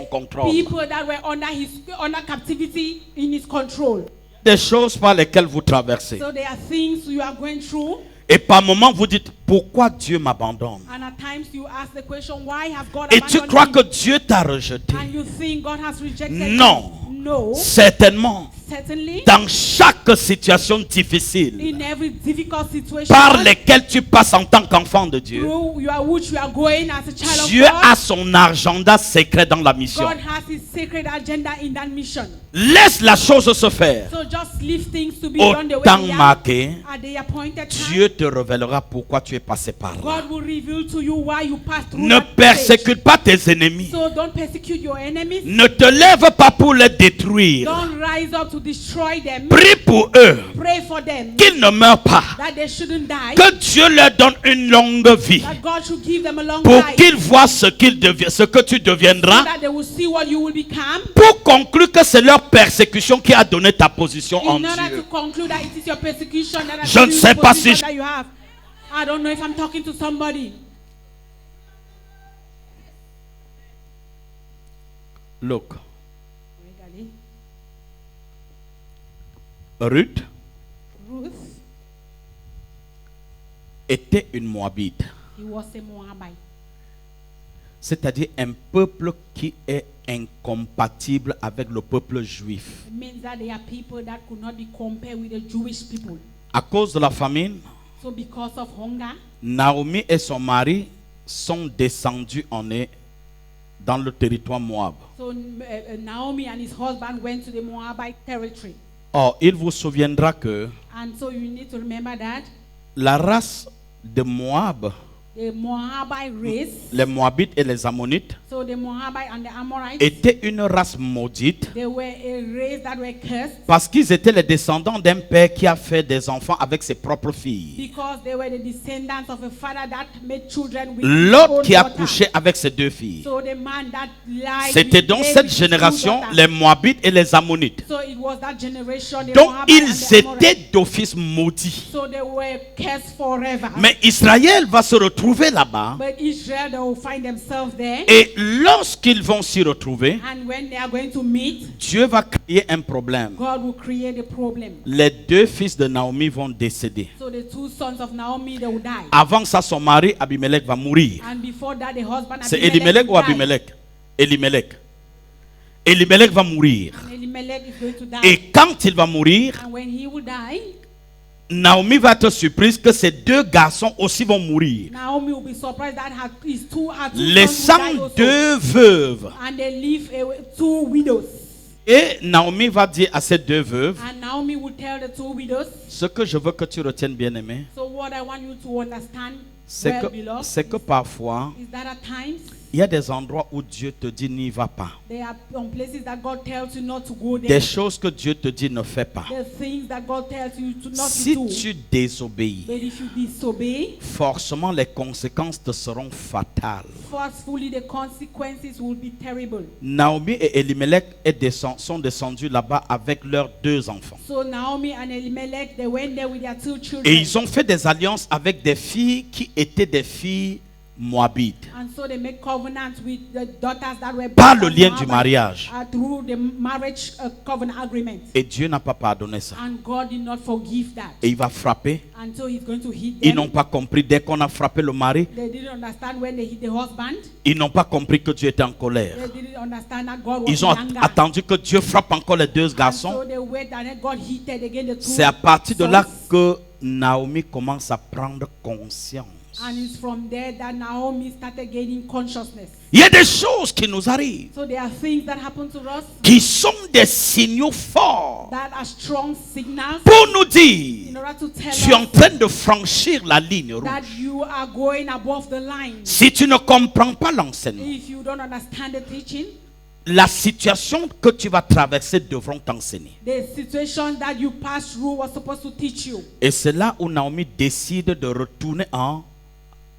the contrôle. people that were under captivity in his control. Des choses par lesquelles vous traversez. So there are things you are going through, Et par moments, vous dites, pourquoi Dieu m'abandonne? and at times you ask the question, why have God Et tu abandoned crois me? que Dieu t'a rejeté. And you think God has rejected Non. you? No, Certainement, certainly. dans chaque situation difficile In every difficult situation par lesquelles tu passes en tant qu'enfant de Dieu, which you are going as a child Dieu of God, a son agenda secret dans la mission. God has his sacred agenda in that mission. Laisse la chose se faire. So just leave things to be Au done the way temps they are marqué, at the appointed time. Dieu te révélera pourquoi tu es passé par là. God will reveal to you why you passed through Ne that stage. persécute pas tes ennemis. So don't persecute your enemies. Ne te lève pas pour les détruire. Don't rise up to destroy them. Prie pour eux Pray for them qu'ils ne meurent pas. that they shouldn't die. Que Dieu leur donne une longue vie That God should give them a long pour life. qu'ils voient ce que tu So deviendras. that they will see what you will become. Pour conclure que c'est leur persécution qui a donné ta position en In order to Dieu. conclude that it is your persecution that has Je ne given you sais the pas si position that you have. I don't know if I'm talking to somebody. Look, Ruth Ruth, était une Moabite, he was a Moabite. c'est-à-dire un peuple qui est incompatible avec le peuple juif. It means that they are people that could not be compared with the Jewish people. À cause de la famine, So because of hunger, Naomi et son mari sont descendus dans le territoire Moab. so Naomi and his husband went to the Moabite territory. Or, il vous souviendra que And so you need to remember that la race de Moab, the Moabite race, les Moabites et les Ammonites, so the Moabite and the Amorites, était une race maudite they were a race that were cursed parce qu'ils étaient les descendants d'un père qui a fait des enfants avec ses propres filles. because they were the descendants of a father that made children with his L'autre own qui a daughter. couché avec ses deux filles. So the man that lied C'était with donc David cette with his two génération, daughters. les Moabites et les Ammonites. So it was that generation, the Donc Moabites and ils the Amorites. étaient d'office maudits. So they were cursed forever. Mais Israël va se retrouver là-bas. But Israel, they will find themselves there. Et lorsqu'ils vont s'y retrouver, And when they are going to meet, Dieu va créer un problème. God will create a problem. Les deux fils de Naomi vont décéder. So the two sons of Naomi, they will die. Avant ça, son mari Abimelech va mourir. And before that, the husband C'est Abimelech Elimelech ou will die. Abimelech? Elimelech. Elimelech va mourir. And Elimelech is going to die. Et quand il va mourir, And when he will die, Naomi va être surprise que ces deux garçons aussi vont mourir, Naomi will be surprised that her two laissant sons will die also. deux veuves. And they leave two widows. Et Naomi va dire à ces deux veuves, And Naomi will tell the two widows, ce que je veux que tu retiennes, bien-aimé, so what I want you to understand, c'est well, que, beloved, c'est que parfois, is that at times, il y a des endroits où Dieu te dit n'y va pas. there are some places that God tells you not to go there. Des choses que Dieu te dit ne fais pas. The things that God tells you to not Si to do. tu désobéis, But if you disobey, forcément les conséquences te seront fatales. forcefully the consequences will be terrible. Naomi et Elimelech sont descendus là-bas avec leurs deux enfants. So Naomi and Elimelech, they went there with their two children. Et ils ont fait des alliances avec des filles qui étaient des filles moabites. And so they make covenants with the daughters that were Par born le of lien du Moabite, mariage. Through the marriage covenant agreement. Et Dieu n'a pas pardonné ça. And God did not forgive that. Et il va frapper. And so he's going to hit Ils them. n'ont pas compris dès qu'on a frappé le mari. They didn't understand when they hit the husband. Ils n'ont pas compris que Dieu était en colère. They didn't understand that God was Ils ont in anger. attendu que Dieu frappe encore les deux And so garçons. they wait and then God heated again the two C'est à partir de là sons. que Naomi commence à prendre conscience. And it's from there that Naomi started gaining consciousness. Il y a des choses qui nous arrivent So there are things that happen to us qui sont des signaux forts that are strong signals pour nous in dire order to tell tu es en us train de franchir la ligne rouge. that you are going above the line. Si tu ne comprends pas l'enseignement, If you don't understand the teaching, la situation que tu vas traverser devront t'enseigner. the situation that you pass through was supposed to teach you. Et c'est là où Naomi décide de retourner en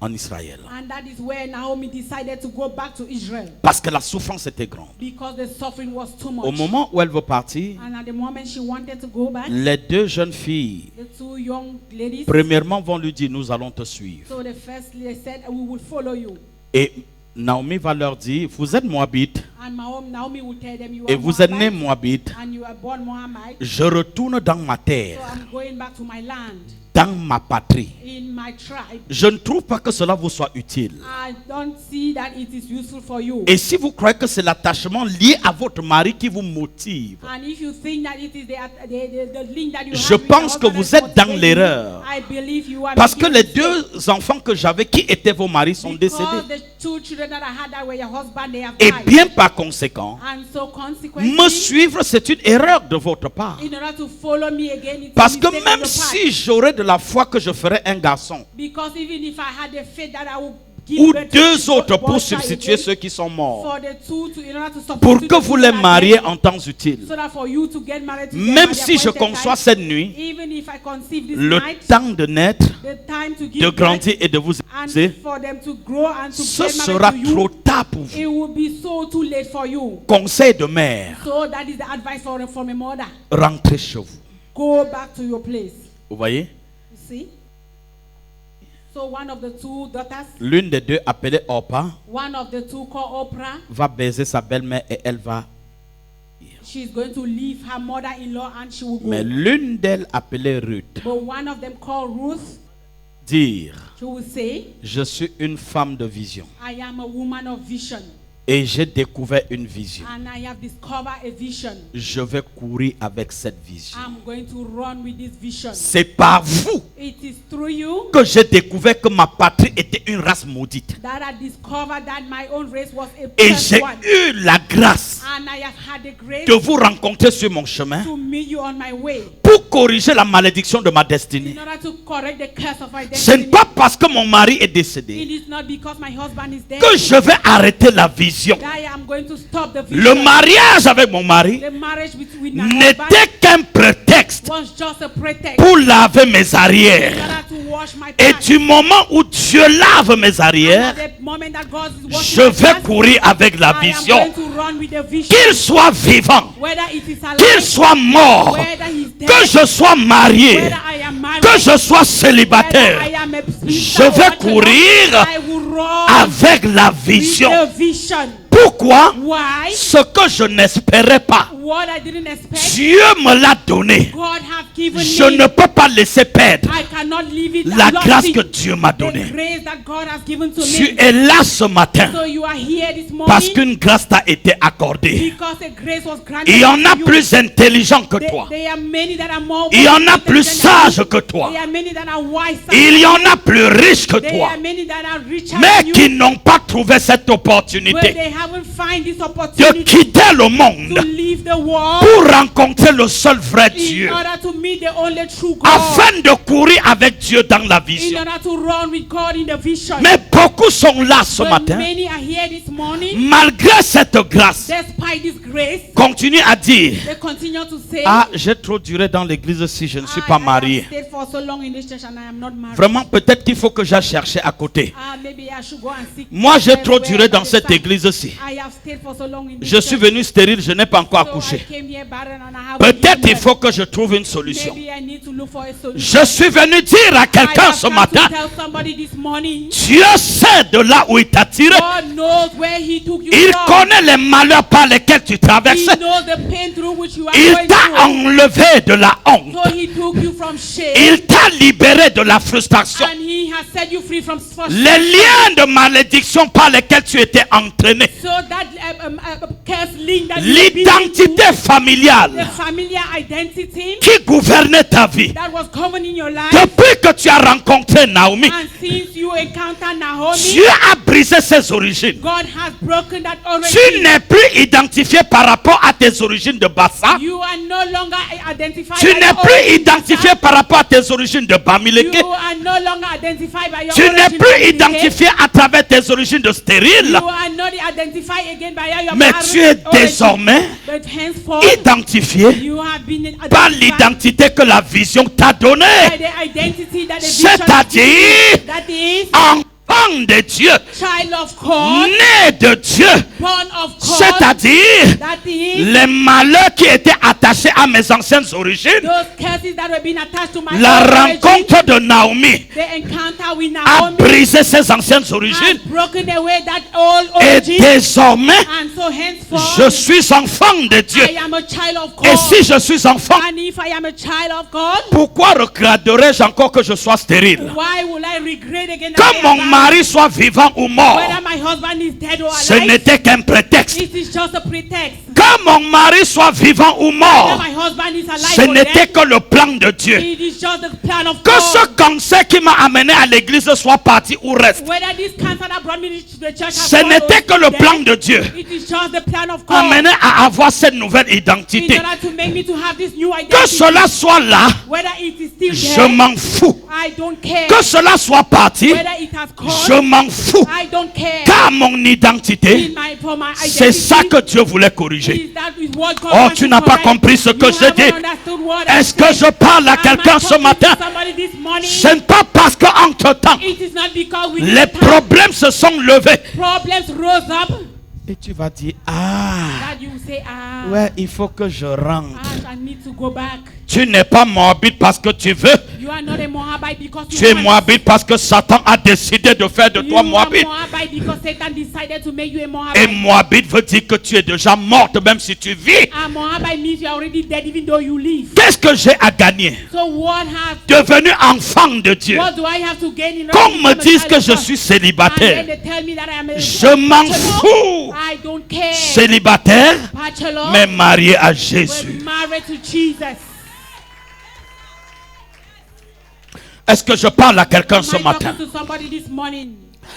en Israël. And that is where Naomi decided to go back to Israel. Parce que la souffrance était grande. Because the suffering was too much. Au moment où elle veut partir, And at the moment she wanted to go back, les deux jeunes filles, the two young ladies, premièrement, vont lui dire, nous allons te suivre. so the first they said, we will follow you. Et Naomi va leur dire, vous êtes Moabites And Naomi will tell them, you et are vous êtes nés Moabite, Moabites. and you are born Moabite. Je retourne dans ma So terre, I'm going back to my land, dans ma patrie. in my tribe. Je ne trouve pas que cela vous soit utile. I don't see that it is useful for you. Et si vous croyez que c'est l'attachement lié à votre mari qui vous motive, And if you think that it is the link that you je have with pense your que husband vous that êtes dans motivates l'erreur. you, I believe you are parce que making les a mistake. deux enfants que j'avais qui étaient vos maris sont Because décédés. the two children that I had that were your husband, they have Et died. bien par conséquent, And so consequently, me suivre, c'est une erreur de votre part. in order to follow me again, it's Parce a que mistake on même your part. si j'aurais de la foi que je ferais un garçon Because even if I had the faith that I would give ou birth deux to autres both pour child substituer again, ceux qui sont morts, for the two to, in order to pour substitute que the vous two les that are mariez dead, en temps utile. so that for you to get married to them Même at the si je appointed conçois time, cette nuit, even if I conceive this le night, temps de naître, the time to give de birth, grandir et de vous and épouser, for them to grow and to ce get sera married to trop you, tard pour vous. it will be so too late for you. Conseil de mère, So that is the advice from a mother. rentrez chez vous. Go back to your place. Vous voyez? You see? So one of the two daughters, L'une des deux, appelée Orpa, one of the two called Oprah, va baiser sa belle-mère et elle va. she's going to leave her mother-in-law and she will go. Mais l'une d'elles, appelée Ruth, But one of them called Ruth, dire, she will say, je suis une femme de vision I am a woman of vision et j'ai découvert une vision. and I have discovered a vision. Je vais courir avec cette vision. I'm going to run with this vision. C'est par vous It is through you que j'ai découvert que ma patrie était une race maudite. that I discovered that my own race was a Et cursed j'ai one. eu la grâce And I have had the grace de vous rencontrer sur mon chemin to meet you on my way pour corriger la malédiction de ma destinée. in order to correct the curse of my Ce n'est destiny. pas parce que mon mari est It décédé is not because my husband is dead que je vais arrêter la vision. that I am going to stop the vision. Le mariage avec mon mari The marriage with my husband n'était qu'un prétexte was just a pretext pour laver mes in arrières. order to wash my Et past. du moment où Dieu lave mes And arrières, at the moment that God is washing je my vais past, courir avec la I am vision. going to run with the vision. Qu'il soit vivant, Whether it is qu'il alive, soit mort, whether he's dead, que je sois marié, whether I am married, que je sois whether célibataire, I am a je vais courir I will run avec la with vision. the vision. Pourquoi? Why? Ce que je n'espérais pas, What I didn't expect, Dieu me l'a donné. God have given Je me. ne peux pas laisser perdre I cannot leave it. la lost grâce it. que Dieu m'a The donnée. grace that God has given to Tu me. es là ce matin So you are here this parce morning qu'une grâce t'a été accordée. because a grace was granted. Il y en a to you. plus intelligents que toi. There are many that are more. Il y en a plus intelligent than sages you. que toi. There are many that are wiser. Il y en a plus riches que There toi. are many that are richer Mais than you. qui n'ont pas trouvé cette But opportunité they haven't find this de opportunity quitter le to monde leave the world pour rencontrer le seul vrai in Dieu, order to meet the only true God. afin de courir avec Dieu dans la In vision. order to run with God in the vision. Mais beaucoup sont là ce But matin, many are here this morning. malgré cette grâce, Despite this grace, continuent à dire, they continue to say, ah, j'ai trop duré dans l'église si je ne suis pas I have marié. stayed for so long in this church and I am not married. Vraiment, peut-être qu'il faut que j'aille chercher à côté. Maybe I should go and seek Moi, j'ai trop elsewhere duré by dans the cette side. église-ci. I have stayed for so long in this Je suis church. venu stérile, je n'ai pas encore So I accouché. came here barren and I haven't Peut-être given il birth. faut que je trouve une solution. Maybe I need to look for a solution. Je suis venu dire à I quelqu'un have ce come matin, to tell somebody this morning, Dieu sait de là où il t'a tiré. God knows where He took you Il from. connaît les malheurs par lesquels tu He traversais. knows the pain through which you are Il going t'a through. enlevé de la honte. So He took you from shame. Il t'a libéré de la frustration. And He has set you free from frustration. Les liens de malédiction par lesquels tu étais entraîné. So that curse link that you have been L'identité into, the familiale familiar identity qui gouvernait ta vie. that was governing your life. Depuis que tu as rencontré Naomi, And since you encounter Naomi, Dieu a brisé ses origines. God has broken that Tu origin. n'es plus identifié par rapport à tes origines de Bassa. You are no longer identified Tu by n'es your plus origin. identifié par rapport à tes origines de Bamileke. You are no longer identified by your Tu n'es origin. plus identifié à travers tes origines de stérile. You are not identified again by your Mais marriage tu es origin. désormais But henceforth, identifié you have been par identified l'identité que la vision t'a by donnée. the identity that the vision has C'est-à-dire given. That is, en de Dieu, child of God, né de Dieu, born of God, c'est-à-dire that is, les malheurs qui étaient attachés à mes anciennes origines. those curses that were being attached to my La old origin, rencontre de Naomi the encounter with a Naomi brisé ses anciennes origines. has broken away that old Et origin, désormais, and so henceforth, je suis enfant de Dieu. I am a child of God. Et si je suis enfant, And if I am a child of God, pourquoi regarderais-je encore que je sois stérile? why will I regret again Que that I mon am mari soit vivant ou mort, whether my husband is dead or ce alive? n'était qu'un prétexte. It is just a pretext. Que mon mari soit vivant ou Whether mort, my husband is alive ce or n'était dead, que le plan de Dieu. it is just the plan of Que God. ce cancer qui m'a amené à l'église soit parti ou reste, Whether this cancer that brought me to the church has ce gone or n'était is que le dead, plan de Dieu. it is just the plan of God. Amené à avoir cette nouvelle In identité. order to make me to have this new Que identity. cela soit là, Whether it is still je there, m'en fous. I don't care. Que cela soit parti, Whether it has je gone, m'en fous. I don't care. Car mon identité, For my c'est identity, ça que Dieu voulait corriger. is that is what God Oh, wants tu to n'as pas correct. compris ce que You j'ai haven't dit. understood what I Est-ce que said. je parle à Am I quelqu'un ce talking matin? to somebody this morning? Ce n'est pas parce qu'entre temps, It is not because we les problèmes se sont levés. problems rose up Et tu vas dire, ah, that you say, ouais, il faut que je rentre. I need to go back. Tu n'es pas moabite parce que tu veux. You are not a Moabite because Tu es you want. moabite parce que Satan a décidé de faire de You toi are moabite. Moabite because Satan decided to make you a Et Moabite. moabite veut dire que tu es déjà morte même si tu vis. A Moabite means you are already dead even though you live. Qu'est-ce que j'ai à gagner? So what have Devenu enfant de Dieu. what do I have to gain in order Qu'on to me become a dise child que of je God? suis And then célibataire. they tell me that I am a Je m'en bachelor. fous. I don't care. Célibataire, Bachelor, mais marié à but Jésus. married to Jesus. Est-ce que je parle à quelqu'un Am ce I matin? talking to somebody this morning?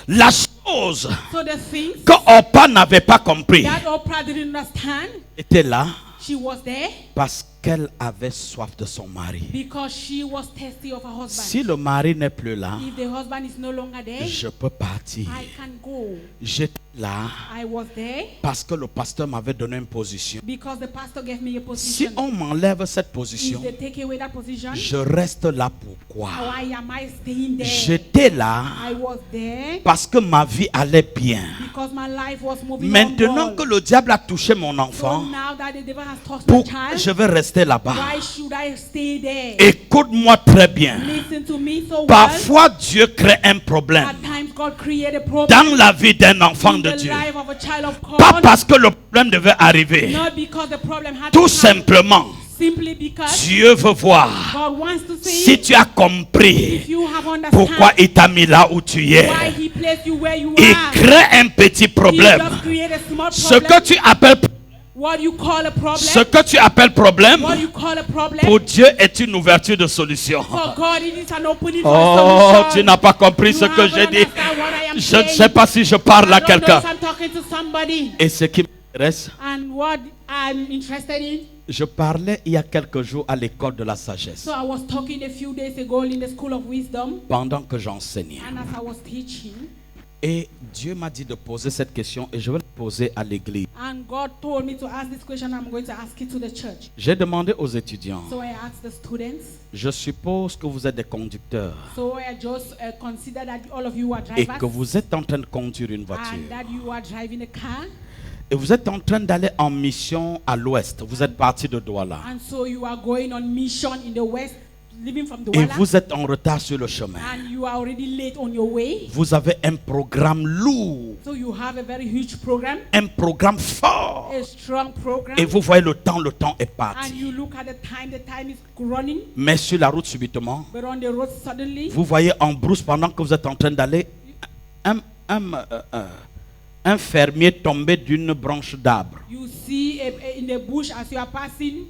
La chose So the things que Orpa n'avait pas compris that Oprah didn't understand, était là she was there parce qu'elle avait soif de son mari. because she was thirsty of her husband. Si le mari n'est plus là, If the husband is no longer there, je peux partir. I can go. J'étais là I was there parce que le pasteur m'avait donné une position. because the pastor gave me a Si position. on m'enlève cette If position, they take away that position, je reste là pourquoi? why am I staying there? J'étais là I was there parce que ma vie allait bien. because my life was moving Maintenant on que le diable a touché mon So enfant, now that the devil has touched pour, my child, je vais rester là-bas. why should I stay there? Écoute-moi très bien. Listen to me so well. Parfois, Dieu crée un problème At times God created a problem dans la vie d'un enfant in de the Dieu. life of a child of God. Pas parce que le problème devait arriver. Not because the problem had Tout to happen, simplement, simply because Dieu veut voir God wants to see si tu as compris if you have understand pourquoi il t'a mis là où tu es. why He placed you where you Il are. crée un petit He problème. just created a small Ce problem. que tu appelles What you call a problem, ce que tu appelles problème, what you call a problem, pour Dieu est une ouverture de solution. for God it is an opening Oh, for a tu solution. n'as pas compris You ce que haven't j'ai dit. understand what I am Je ne saying. sais pas si je parle à I don't know quelqu'un. if I'm talking to somebody. Et ce qui m'intéresse, And what I'm interested in, je parlais il y a quelques jours à l'école de la sagesse, so I was talking a few days ago in the School of Wisdom, pendant que j'enseignais. and as I was teaching, Et Dieu m'a dit de poser cette question et je vais la poser à l'église. and God told me to ask this question, I'm going to ask it to the church. J'ai demandé aux étudiants, So I asked the students, je suppose que vous êtes des conducteurs so I just consider that all of you are et drivers, que vous êtes en train de conduire une and voiture. that you are driving a car, Et vous êtes en train d'aller en mission à l'ouest. Vous êtes parti de Douala. and so you are going on mission in the west, living from Et Douala, vous êtes en retard sur le chemin. and you are already late on your way. Vous avez un programme lourd, So you have a very huge program, un programme fort. a strong program, Et vous voyez le temps est and parti. you look at the time is running, Mais sur la route subitement, but on the road suddenly, vous voyez en brousse pendant que vous êtes en train d'aller, un fermier tombé d'une branche d'arbre. you see in the bush as you are passing,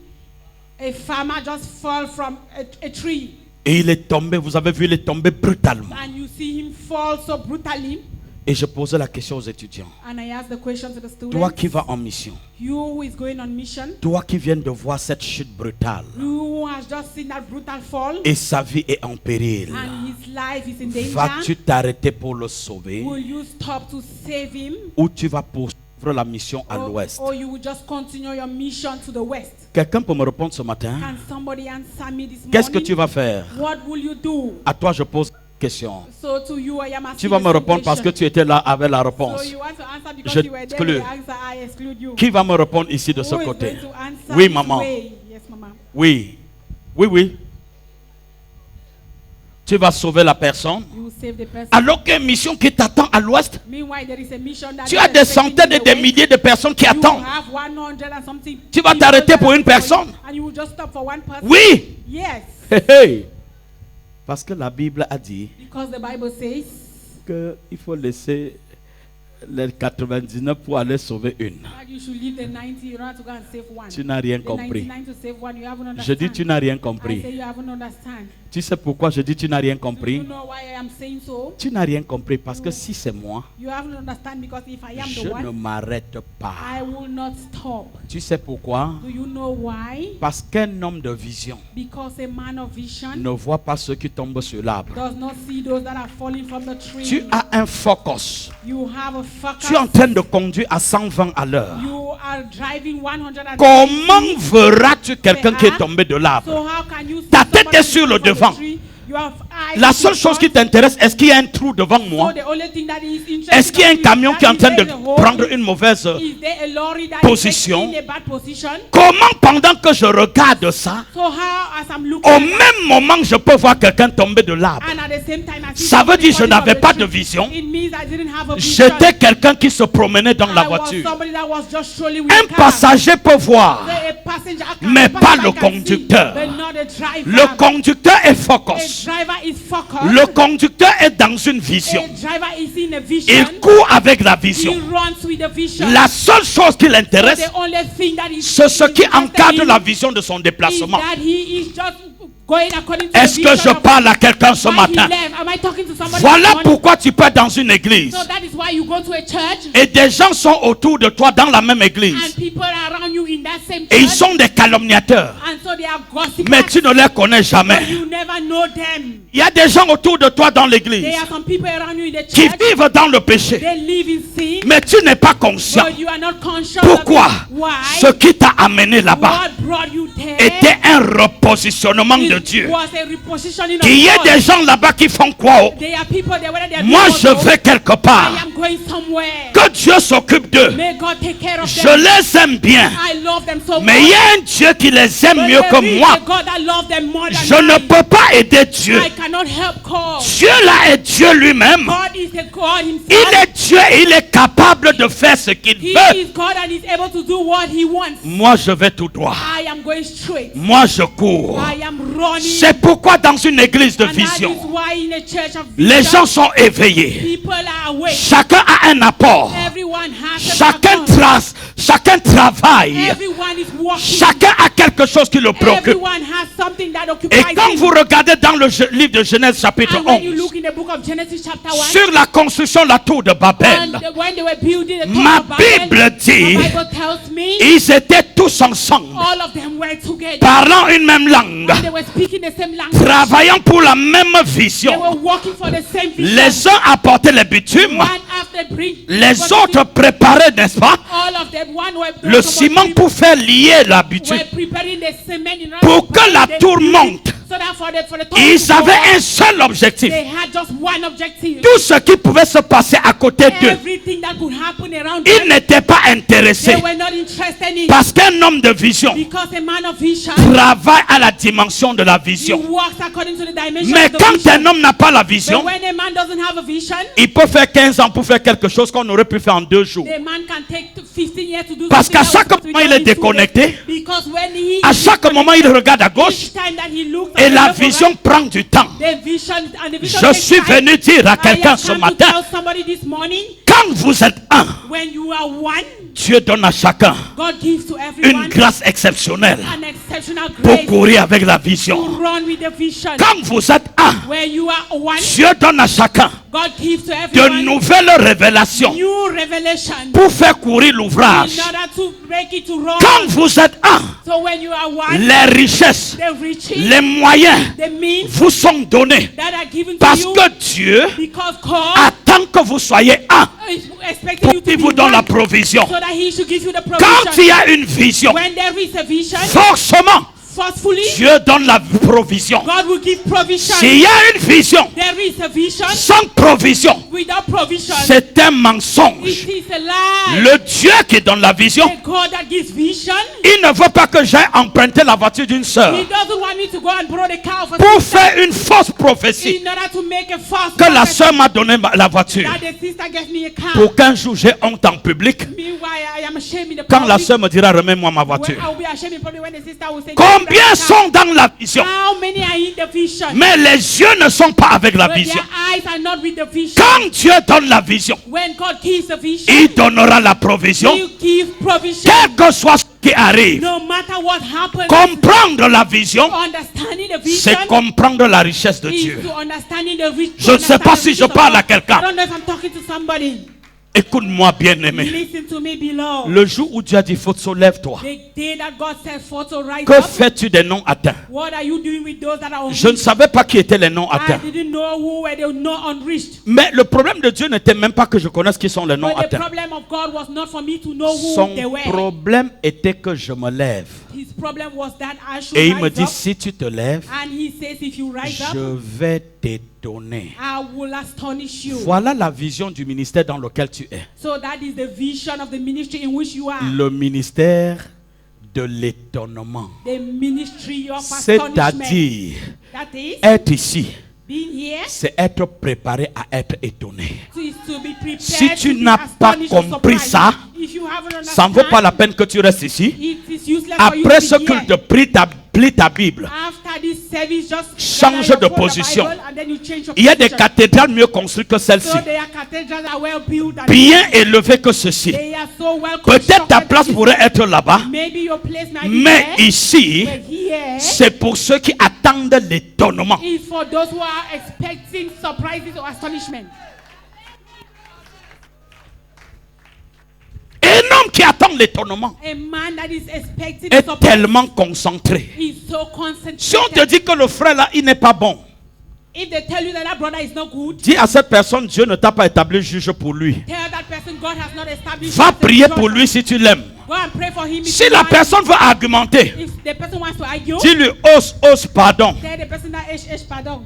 a farmer just fall from a tree, Et il est tombé, vous avez vu, il est tombé brutalement. and you see him fall so brutally. Et je posais la question aux étudiants. And I asked the question to the Toi students, qui vas en mission, you who is going on mission, toi qui viens de voir cette chute brutale, you who has just seen that brutal fall, et sa vie est en péril, and his life is in danger, vas-tu t'arrêter pour le sauver will you stop to save him, ou tu vas poursuivre la mission à l'ouest? or you will just continue your mission to the west? Quelqu'un peut me répondre ce matin? Can somebody answer me this morning? Qu'est-ce que tu vas faire? What will you do? À toi, je pose. question. So to you, I am asking Tu vas the me same répondre parce que question. tu étais là avec la réponse. So you want to answer because Je you were there t'exclus. with the answer, I exclude you. Qui va me répondre ici de ce Who is côté? going to answer Oui, this maman. way? Yes, mama. Oui. Oui, oui. Tu vas sauver la personne. You will save the person. Alors qu'il y a une mission qui t'attend à l'ouest, Meanwhile, there is a mission that tu is as des expecting centaines et in the des west. milliers de personnes qui You attendent. have 100 and something Tu vas people t'arrêter that pour are une waiting personne? And you will just stop for one person? Oui. Yes. Hey, hey. Parce que la Bible a dit Because the Bible says qu'il faut laisser les 99 pour aller sauver une. that you should leave the 90 in order to go and save one. Tu n'as rien The compris. 99 to save one, you haven't understand. Je dis tu n'as rien I say compris. you haven't understand. Tu sais pourquoi je dis tu n'as rien Do you compris? know why I am saying so? Tu n'as rien compris parce que si c'est moi, You haven't understand because if I am je the ne one, m'arrête pas. I will not stop. Tu sais pourquoi? Do you know why? Parce qu'un homme de vision Because a man of vision ne voit pas ceux qui tombent sur l'arbre. does not see those that are falling from the tree. Tu as un focus. You have a focus. Tu es en train de conduire à 120 à l'heure. You are driving 100. Comment verras-tu quelqu'un qui est tombé de l'arbre? So how can you see Ta tête somebody est sur le from the devant. tree? You have eyes La in seule chose qui front. t'intéresse, est-ce qu'il y a un trou devant moi? So the only thing that is interesting Est-ce qu'il y a un to you camion is qui est en that train de is there a hole? prendre une mauvaise... Is there a lorry that position? is in a bad position? Comment pendant que je regarde ça, So how as I'm looking au at même moment je peux voir quelqu'un tomber de l'arbre? and at the same time I see Ça veut somebody dire que je falling n'avais from the pas tree, de vision. It means I didn't have a vision. J'étais quelqu'un qui se promenait dans la I was voiture. somebody that was just strolling with Un a car. passager peut voir, A passenger can- mais a pas passenger le can see, conducteur. but not a driver. Le conducteur est A focus. driver is focused. Le conducteur est dans une vision. A driver is in a vision. Il court avec la He vision. runs with a vision. La seule chose qui l'intéresse, The only thing that is c'est ce qui interested encadre in la vision de son is déplacement. that he is just going according to Est-ce the que vision je of parle à quelqu'un ce why he matin? left. Am I talking to somebody Voilà this morning? pourquoi tu peux être dans une église. So that is why you go to a church Et des gens sont autour de toi dans la même and église. people are around you in that same Et ils church sont des calomniateurs. and so they are gossiping. Mais tu ne les connais jamais. But you never know them. Il y a des gens autour de toi dans l'église There are some people around you in the qui church. vivent dans le péché. They live in sin. Mais tu n'es pas conscient. But you are not conscious Pourquoi? of it. Why? Ce qui t'a amené là-bas What brought you there? était un repositionnement de It Dieu. was a repositioning of Qu'il y ait God. des gens là-bas qui font quoi? There are people there, whether they are Moi, doing je what, vais quelque I part. am going somewhere. Que Dieu s'occupe d'eux. May God take care of Je them. les aime bien. I love them so Mais il much. y a un Dieu qui les aime But mieux there que is moi. a God that loves them more than Je ne peux pas aider Dieu. I cannot help God. Dieu là est Dieu lui-même. God is a God himself. Il est Dieu et il est capable de faire ce qu'il He veut. is God and is able to do what he wants. Moi, je vais tout droit. I am going straight. Moi, je cours. I am running. C'est pourquoi dans une église de And that vision, is why in a church of les vision, gens sont éveillés. people are awake. Chacun a un apport. Everyone has a Chacun purpose. chacun travaille. Everyone is working. Chacun a quelque chose qui le préoccupe. Everyone has something that occupies Et quand him. vous regardez dans le livre de Genèse chapitre And when you 11, look in the book of Genesis chapter 1, sur la construction de la tour de Babel, when they were building the Ma Tower of Babel, Bible dit, the Bible tells me ils étaient tous ensemble, all of them were together. parlant une même langue, And they were speaking the same language. travaillant pour la même They vision. were working for the same vision. Les uns apportaient les bitumes, One after bring, les autres préparaient, n'est-ce pas, all of them, one were le ciment pour faire lier la bitume. were preparing the cement in order Pour to que la the tour building. monte. So that for the tower Ils to go avaient up, un seul objectif. they had just one objective. Tout ce qui pouvait se passer à côté d'eux, Everything that could happen around ils them, n'étaient pas they intéressés. were not interested in. Parce qu'un homme de vision Because a man of vision, travaille à la dimension de la he vision. walks according to the dimension Mais of the quand vision. un homme n'a pas la But vision, when a man doesn't have a vision, il peut faire 15 ans pour faire quelque chose qu'on aurait pu faire en 2 jours. the man can take 15 years to do Parce something qu'à that chaque was supposed to be moment, il done est in 2 days. déconnecté. Because when he À is chaque moment, il regarde à each gauche time that he looks et at the la left or vision right, prend du temps. the vision and the vision Je takes suis time. venu dire à I quelqu'un have ce come to matin, tell somebody this morning, quand vous êtes un, when you are one, Dieu donne à chacun God gives to une everyone grâce exceptionnelle an exceptional pour grace courir avec la to vision. run with the vision. Quand vous êtes un, When you are one, Dieu donne à chacun God gives to de everyone nouvelles révélations new revelation pour faire courir l'ouvrage. in order to make it to run. Quand vous êtes un, So when you are one, les richesses, the riches, les moyens the means vous sont donnés that are given to parce you, que Dieu because God attend que vous soyez un is expecting pour you to qu'il be vous donne la one, provision. so that He should give you the Quand provision. il y a une vision, When there is a vision, forcément, forcefully, Dieu donne la provision. God will give provision. S'il y a une vision There is a vision sans provision, without provision. c'est un mensonge. It is a lie. Le Dieu qui donne la vision, The God that gives vision, il ne veut pas que j'aille emprunter la voiture d'une sœur He doesn't want me to go and borrow the car of a pour sister faire une fausse prophétie in order to make a false que la prophecy sœur m'a donné la voiture that the sister gave me a car. pour qu'un jour j'ai honte en public Meanwhile, I am ashamed in the quand la public. sœur me dira remets-moi ma When voiture. I will be ashamed in public when the sister will say, Combien "Give me that car." sont dans la vision, How many are in the vision? mais les yeux ne sont pas avec la But vision. their eyes are not with the vision. Quand Dieu donne la vision, When God gives a vision, il donnera la provision, He gives provision. quel que soit ce qui arrive. No matter what happens, Comprendre la vision, understanding the vision c'est comprendre la richesse de is Dieu. to understanding the rich. Je ne sais pas si je parle à I quelqu'un. don't know if I'm talking to somebody. Écoute-moi, bien-aimé. Listen to me, beloved. Le jour où Dieu a dit, faut te lève-toi. The day that God said for to rise Que up, fais-tu des noms atteints? what are you doing with those that are Je ne unreached? savais pas qui étaient les noms I atteints. didn't know who were they not unreached. Mais le problème de Dieu n'était même pas que je connaisse qui sont les noms But the atteints. problem of God was not for me to know who Son they were. problème était que je me lève. His problem was that I should Et il me rise dit, up. si tu te lèves, And he says, if you rise je up, vais t'étonner. I will astonish you. Voilà la vision du ministère dans lequel tu es. So that is the vision of the ministry in which you are. Le ministère de l'étonnement. The ministry of astonishment. C'est-à-dire, That is, être ici, being here c'est être préparé à être étonné. is to be prepared Si tu to be n'as pas astonished or compris surprised. ça, If you haven't ça ne vaut pas la understand, peine que tu restes ici. it is useless for you Après to ce be here. culte, plie ta Bible. After this service, just Change gather de your phone, the position. Bible, and then you change your Il y a des position. cathédrales mieux construites que celle-ci. So their cathedrals are well built and Bien élevées que ceci. they are so well Peut-être ta constructed. place pourrait être là-bas. Maybe your place might be Mais there, ici, but here c'est pour ceux qui attendent l'étonnement. is for those who are expecting surprises or astonishment. Un homme qui attend l'étonnement A man that is expecting est surprise tellement concentré. is so concentrated. Si on te dit que le frère là, il n'est pas bon, If they tell you that that brother is not good, dis à cette personne, Dieu ne t'a pas établi juge pour lui. tell that person God has not established. Va you as a prier judge. pour lui si tu l'aimes. Go and pray for him. if Si you la want. personne veut argumenter, If the person wants to argue, dis-lui, ose, pardon. tell the person that pardon.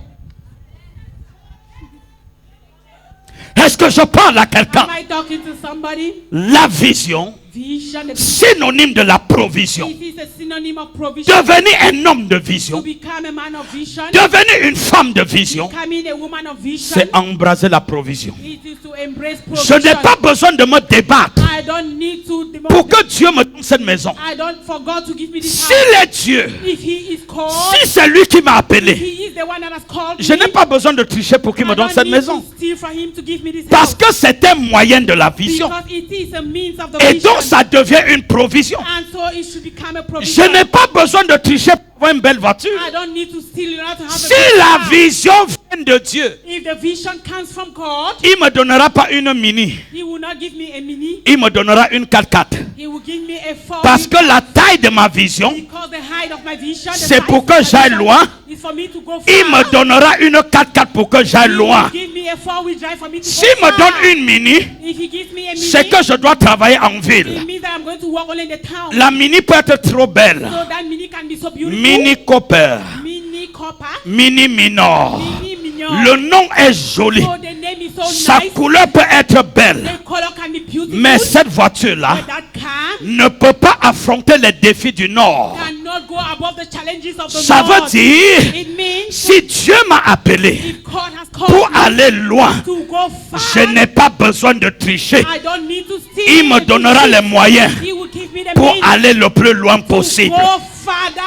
Est-ce que je parle à quelqu'un? Am I talking to somebody? La vision, Vision. The synonyme de la provision. It is a synonym of provision. Devenir un homme de To vision, become a man of vision. devenir une femme de vision, Becoming a woman of vision. c'est embraser la provision. It is to embrace Je provision. n'ai pas besoin de me débattre I don't need to pour que Dieu me donne cette maison. I don't for God to give me this S'il house. est Dieu, If he is called, si c'est lui qui m'a appelé, he is the one that has called je me. n'ai pas besoin de tricher pour qu'il me I donne don't cette need maison. to steal from him to give me this Parce house. que c'est un moyen de la vision. Because it is a means of the Et vision. donc ça devient une provision. And so it should become a Je provision. n'ai pas besoin de tricher pour avoir une belle voiture. I don't need to steal in order to have Si a good la car. vision vient de Dieu, If the vision comes from God, il ne me donnera pas une mini, he will not give me a mini. il me donnera une 4x4. He will give me a 4. Parce que la taille de ma vision, Because the height of my vision, the c'est size pour of que my j'aille vision loin. is for me to go far. il me donnera une 4x4 pour que j'aille He will loin. give me a 4-wheel drive for me to S'il go me far. donne une mini, If he gives me a mini, c'est que je dois travailler en ville. it means that I'm going to walk only in the town. La mini peut être trop belle. So that mini can be so beautiful. Mini Copper, Mini copper. Mini Minor. Mini mignon. Le nom est joli. So the name is so Sa nice. couleur peut être belle. The color can be beautiful. Mais cette voiture-là But that car ne peut pas affronter les défis du Nord. cannot go above the challenges of the Ça veut Lord. dire, It means si Dieu m'a appelé if God has pour called me aller loin, to go far, je n'ai pas besoin de tricher. I don't need to steal. Il me donnera les moyens He will give me the pour means aller le plus loin to possible. go farther,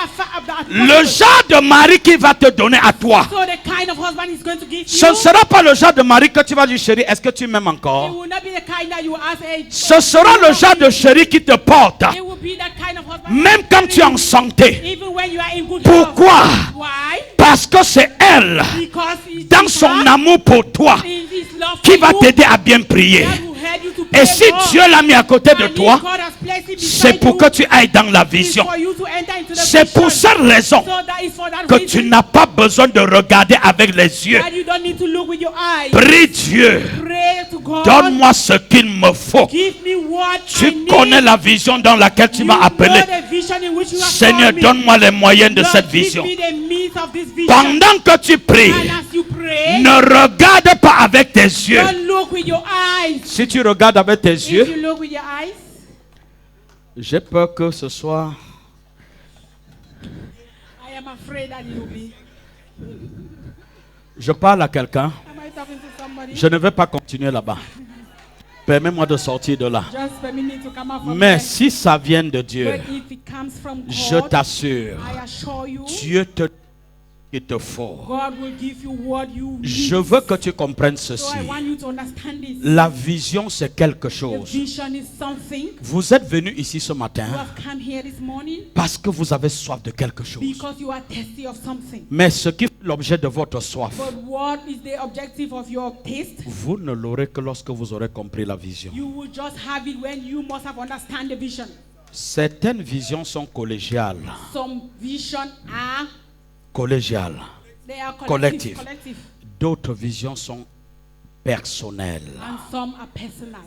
Le genre de mari qu'il va te donner à toi, So the kind of husband he's going to give ce you, ne sera pas le genre de mari que tu vas dire, chérie, est-ce que tu m'aimes it encore? will not be the kind that you ask. Hey, Ce sera le genre de chéri qui te porte, it will be that kind of husband. même quand tu es en santé. Even when you are in good health. Pourquoi? Why? Parce que c'est elle, Because it's dans son amour pour toi, his love qui for va you t'aider à bien prier. that will help you to Et pray si more. Dieu l'a mis à côté de And if toi, God has placed it c'est beside pour you, que tu ailles dans la it's vision. for you to enter into the C'est pour vision. cette raison So that is for that que tu reason n'as pas besoin de regarder avec les yeux. that you don't need to look with your eyes. Prie Dieu Pray pray to God. Donne-moi ce qu'il me faut. Give me what I Tu need. connais la vision dans laquelle tu You m'as appelé. know the vision in which you have Seigneur, called me. donne-moi les moyens de Lord, cette give vision. me the means of this vision. Pendant que tu pries, And as you pray, ne regarde pas avec tes yeux. don't look with your eyes. Si tu regardes avec tes If yeux, you look with your eyes, j'ai peur que ce soit... I am afraid that it will be. Je parle à quelqu'un. Am I talking to somebody? Je ne vais pas continuer là-bas. Permets-moi de sortir de là. Just permit me to come out from Mais there. si ça vient de Dieu, But if it comes from je God, t'assure, I assure you, Dieu te il te faut. God will give you what you need. Je veux que tu comprennes So ceci. I want you to understand this. La vision, c'est quelque The chose. vision is something. Vous êtes venu ici ce You matin have come here this morning parce que vous avez soif de quelque chose. because you are thirsty of something. Mais ce qui fait l'objet de votre soif, But what is the objective of your taste? vous ne l'aurez que lorsque vous aurez compris la vision. You will just have it when you must have understand the vision. Certaines visions sont collégiales. Some vision are Collégiales. they are Collective. collective, D'autres visions sont personnelles. and some are personal.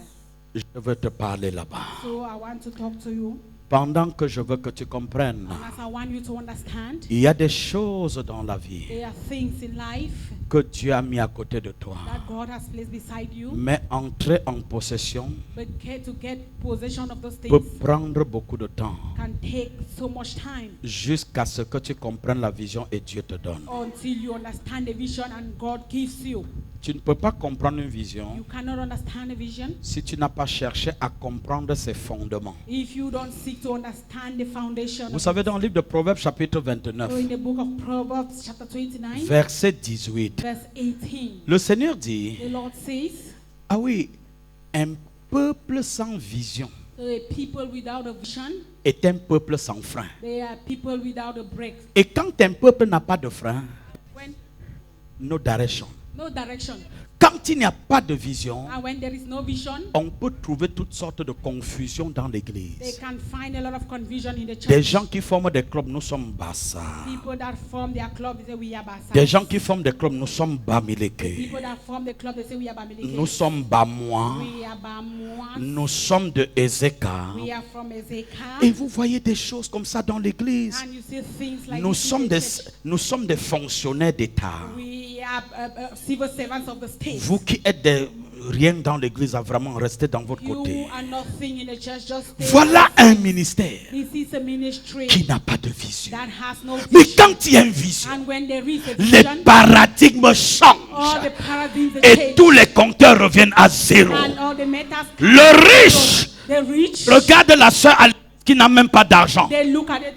Je veux te parler là-bas. So I want to talk to you, Pendant que je veux que tu comprennes, and as I want you to understand, il y a des choses dans la vie there are things in life que Dieu a mis à côté de toi. that God has placed beside you. Mais entrer en possession But to get possession of those peut things prendre beaucoup de temps can take so much time jusqu'à ce que tu comprennes la vision et Dieu te donne. until you understand the vision and God gives you. Tu ne peux pas comprendre une vision You cannot understand a vision si tu n'as pas cherché à comprendre ses fondements. if you don't seek to understand the foundation. Vous of savez, it. dans le livre de Proverbes chapitre 29, So in the book of Proverbs chapter 29, verset 18, verse 18, le Seigneur dit, the Lord says, ah oui, un peuple sans vision a people without a vision, est un peuple sans frein. they are people without a break. Et quand un peuple n'a pas de frein, When no direction. no direction, Quand il n'y a pas de vision, and when there is no vision, on peut trouver toutes sortes de confusion dans they l'église. can find a lot of confusion in the church. Des gens qui forment des clubs, nous sommes Bassa. People that form their club, they say we are Bassa. Des gens qui forment des clubs, nous sommes Bamileke. People that form the club, they say we are Bamileke. Nous sommes Bamois. We are Bamois. Nous sommes de Ezeka. We are from Ezeka. Et vous voyez des choses comme ça dans l'église. And you see things like Nous this in sommes the des, church. nous sommes des fonctionnaires d'État. We are civil servants of the state. Vous qui êtes rien dans l'église à vraiment rester dans votre côté. You are nothing in the church, just stay. Voilà un ministère This is a ministry qui n'a pas de vision. that has no Mais vision. quand il y a une vision, And when there is a les vision, paradigmes all changent the paradigms et change. tous les compteurs reviennent à zéro. And all the matters. Le riche The rich, regarde la soeur qui n'a même pas d'argent they look at it,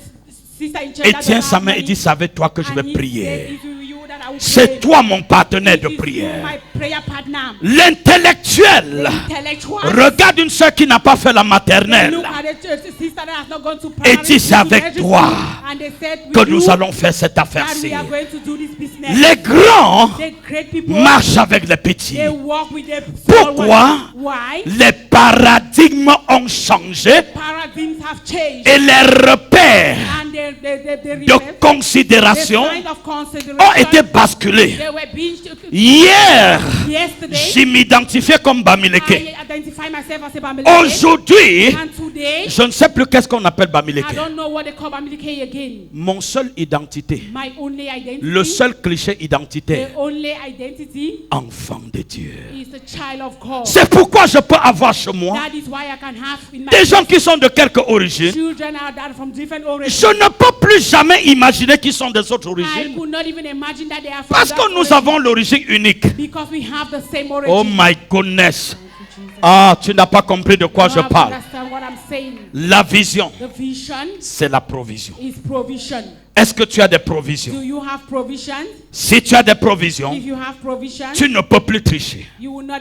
sister in church et that tient don't sa have main et money, dit, c'est avec toi que je and vais he prier. said, "It is you that I will C'est pray. toi mon partenaire It de is you, prière. my prayer partner." L'intellectuel Intellectual. regarde une soeur qui n'a pas fait la They maternelle look at the church, sister that has not gone to et primary dit, c'est school, to avec elementary toi school, and they said, que "With nous you allons faire cette that affaire-ci. we are going to do this business." Les grands The great people, marchent avec les petits. they walk with the small Pourquoi? ones. Why? Les paradigmes ont changé Paradigms have changed. et les repères And the de considération kind of consideration, ont été basculés. they were being Hier, yesterday. je m'identifiais comme Bamileke. I identify myself as a Bamileke. Aujourd'hui, And today, je ne sais plus qu'est-ce qu'on appelle I Bamileke. don't know what they call Bamileke again. Mon seul identité, My only identity, le seul cliché identitaire, the only identity enfant de Dieu. is the child of God. C'est pourquoi je peux avoir chez moi That is why I can have in my des gens qui sont de quelque origine. children are that from different origins. Je ne peux plus jamais imaginer qu'ils sont des autres I origines could not even imagine that they are from parce that que nous origin, avons l'origine unique. because we have the same origin. Oh my goodness. Ah, tu n'as pas compris de quoi You je have to parle. understand what I'm saying. La vision, The vision c'est la provision. is provision. Est-ce que tu as des Do provisions? you have provision? Si tu as des provisions, If you have provision, tu ne peux plus tricher. you will not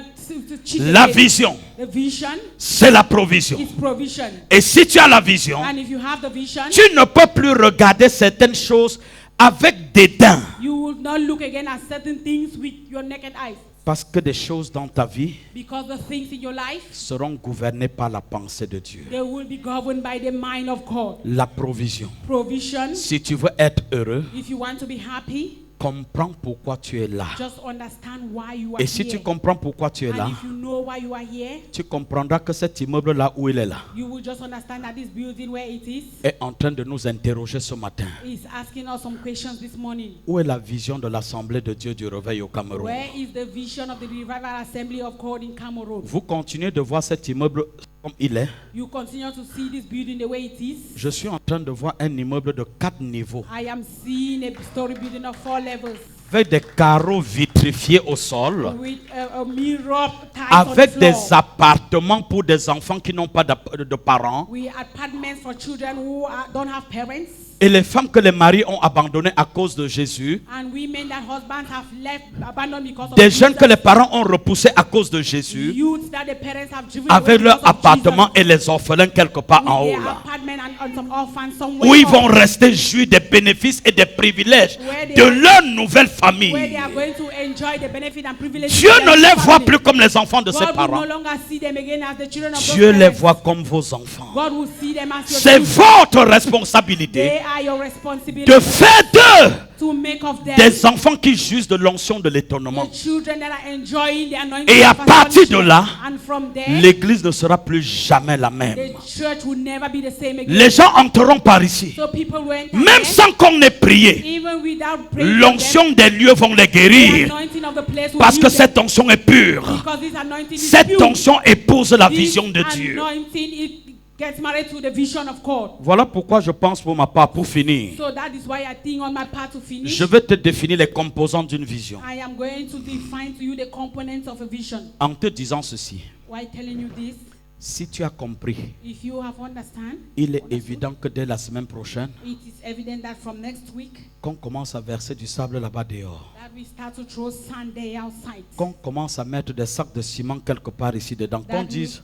cheat La again. vision, The vision c'est la provision. is provision. Et si tu as la vision, And if you have the vision, tu ne peux plus regarder certaines choses avec dédain. you will not look again at certain things with your naked eyes. Parce que des choses dans ta vie Because the things in your life, seront gouvernées par la pensée de Dieu. they will be governed by the mind of God. La provision. Provision, Si tu veux être heureux, if you want to be happy, comprends pourquoi tu es là. Just understand why you are Et si here. tu comprends pourquoi tu es là, And if you know why you are here, tu comprendras que cet immeuble là où il est là you will just understand that this building where it is est en train de nous interroger ce matin. is asking us some questions this morning. Où est la vision de l'Assemblée de Dieu du réveil au Cameroun? Where is the vision of the Revival Assembly of God in Cameroon? Vous continuez de voir cet immeuble comme il est. You continue to see this building the way it is. Je suis en train de voir un immeuble de 4 niveaux I am seeing a story building of 4 levels avec des carreaux vitrifiés au sol, with a mirror tied on the avec des floor. appartements pour des enfants qui n'ont pas de parents, We apartments for children who don't have parents, et les femmes que les maris ont abandonnées à cause de Jésus, and women that husbands have left abandoned because of des jeunes que Jesus. les parents ont repoussés à cause de Jésus, Youths that the parents have driven avec away leur because of appartement Jesus. et les orphelins quelque part en With haut their là, apartment and some orphans somewhere où ils up, vont rester jouir des bénéfices et des privilèges de leur nouvelle where famille. they are going to enjoy the benefit and privileges. Dieu of ne their les voit family. plus comme les enfants de ses God will parents. no longer see them again as the children of those Dieu les parents. voit comme vos enfants. God will see them as your C'est children. votre responsabilité They are your responsibility de faire d'eux to make of them des enfants qui jouissent de l'onction de l'étonnement. the children that are enjoying the anointing Et à of partir de astonishment. là, And from there, l'église ne sera plus jamais la même. the church will never be the same again. Les gens entreront par ici, So people went même ahead, sans qu'on ait prié. even without praying for L'onction des lieux vont les them, the guérir anointing of the place will parce heal que them. cette onction est pure. Because this anointing is Cette pure. onction épouse la This vision de Dieu. anointing, it gets married to the vision of God. Voilà pourquoi je pense pour ma part, pour finir, So that is why I think on my part to finish, je vais te définir les composants d'une vision I am going to define to you the components of a vision. en te disant ceci. Why telling you this? Si tu as compris, If you have understand, il est évident que dès la semaine prochaine, it is evident that from next week qu'on commence à verser du sable là-bas dehors. that we start to throw sand there outside. Qu'on commence à mettre des sacs de ciment quelque part ici dedans. Qu'on dise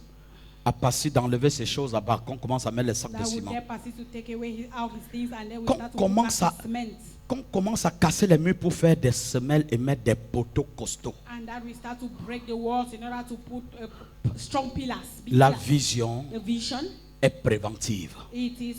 à Passy d'enlever ces choses là-bas. Qu'on commence à mettre les sacs de That will ciment. help us to take away out his things and then we Qu'on start to commence put à- back the cement. Qu'on commence à casser les murs pour faire des semelles et mettre des poteaux costauds. And that we start to break the walls in order to put strong pillars. Big La pillars. vision The vision, est préventive. it is,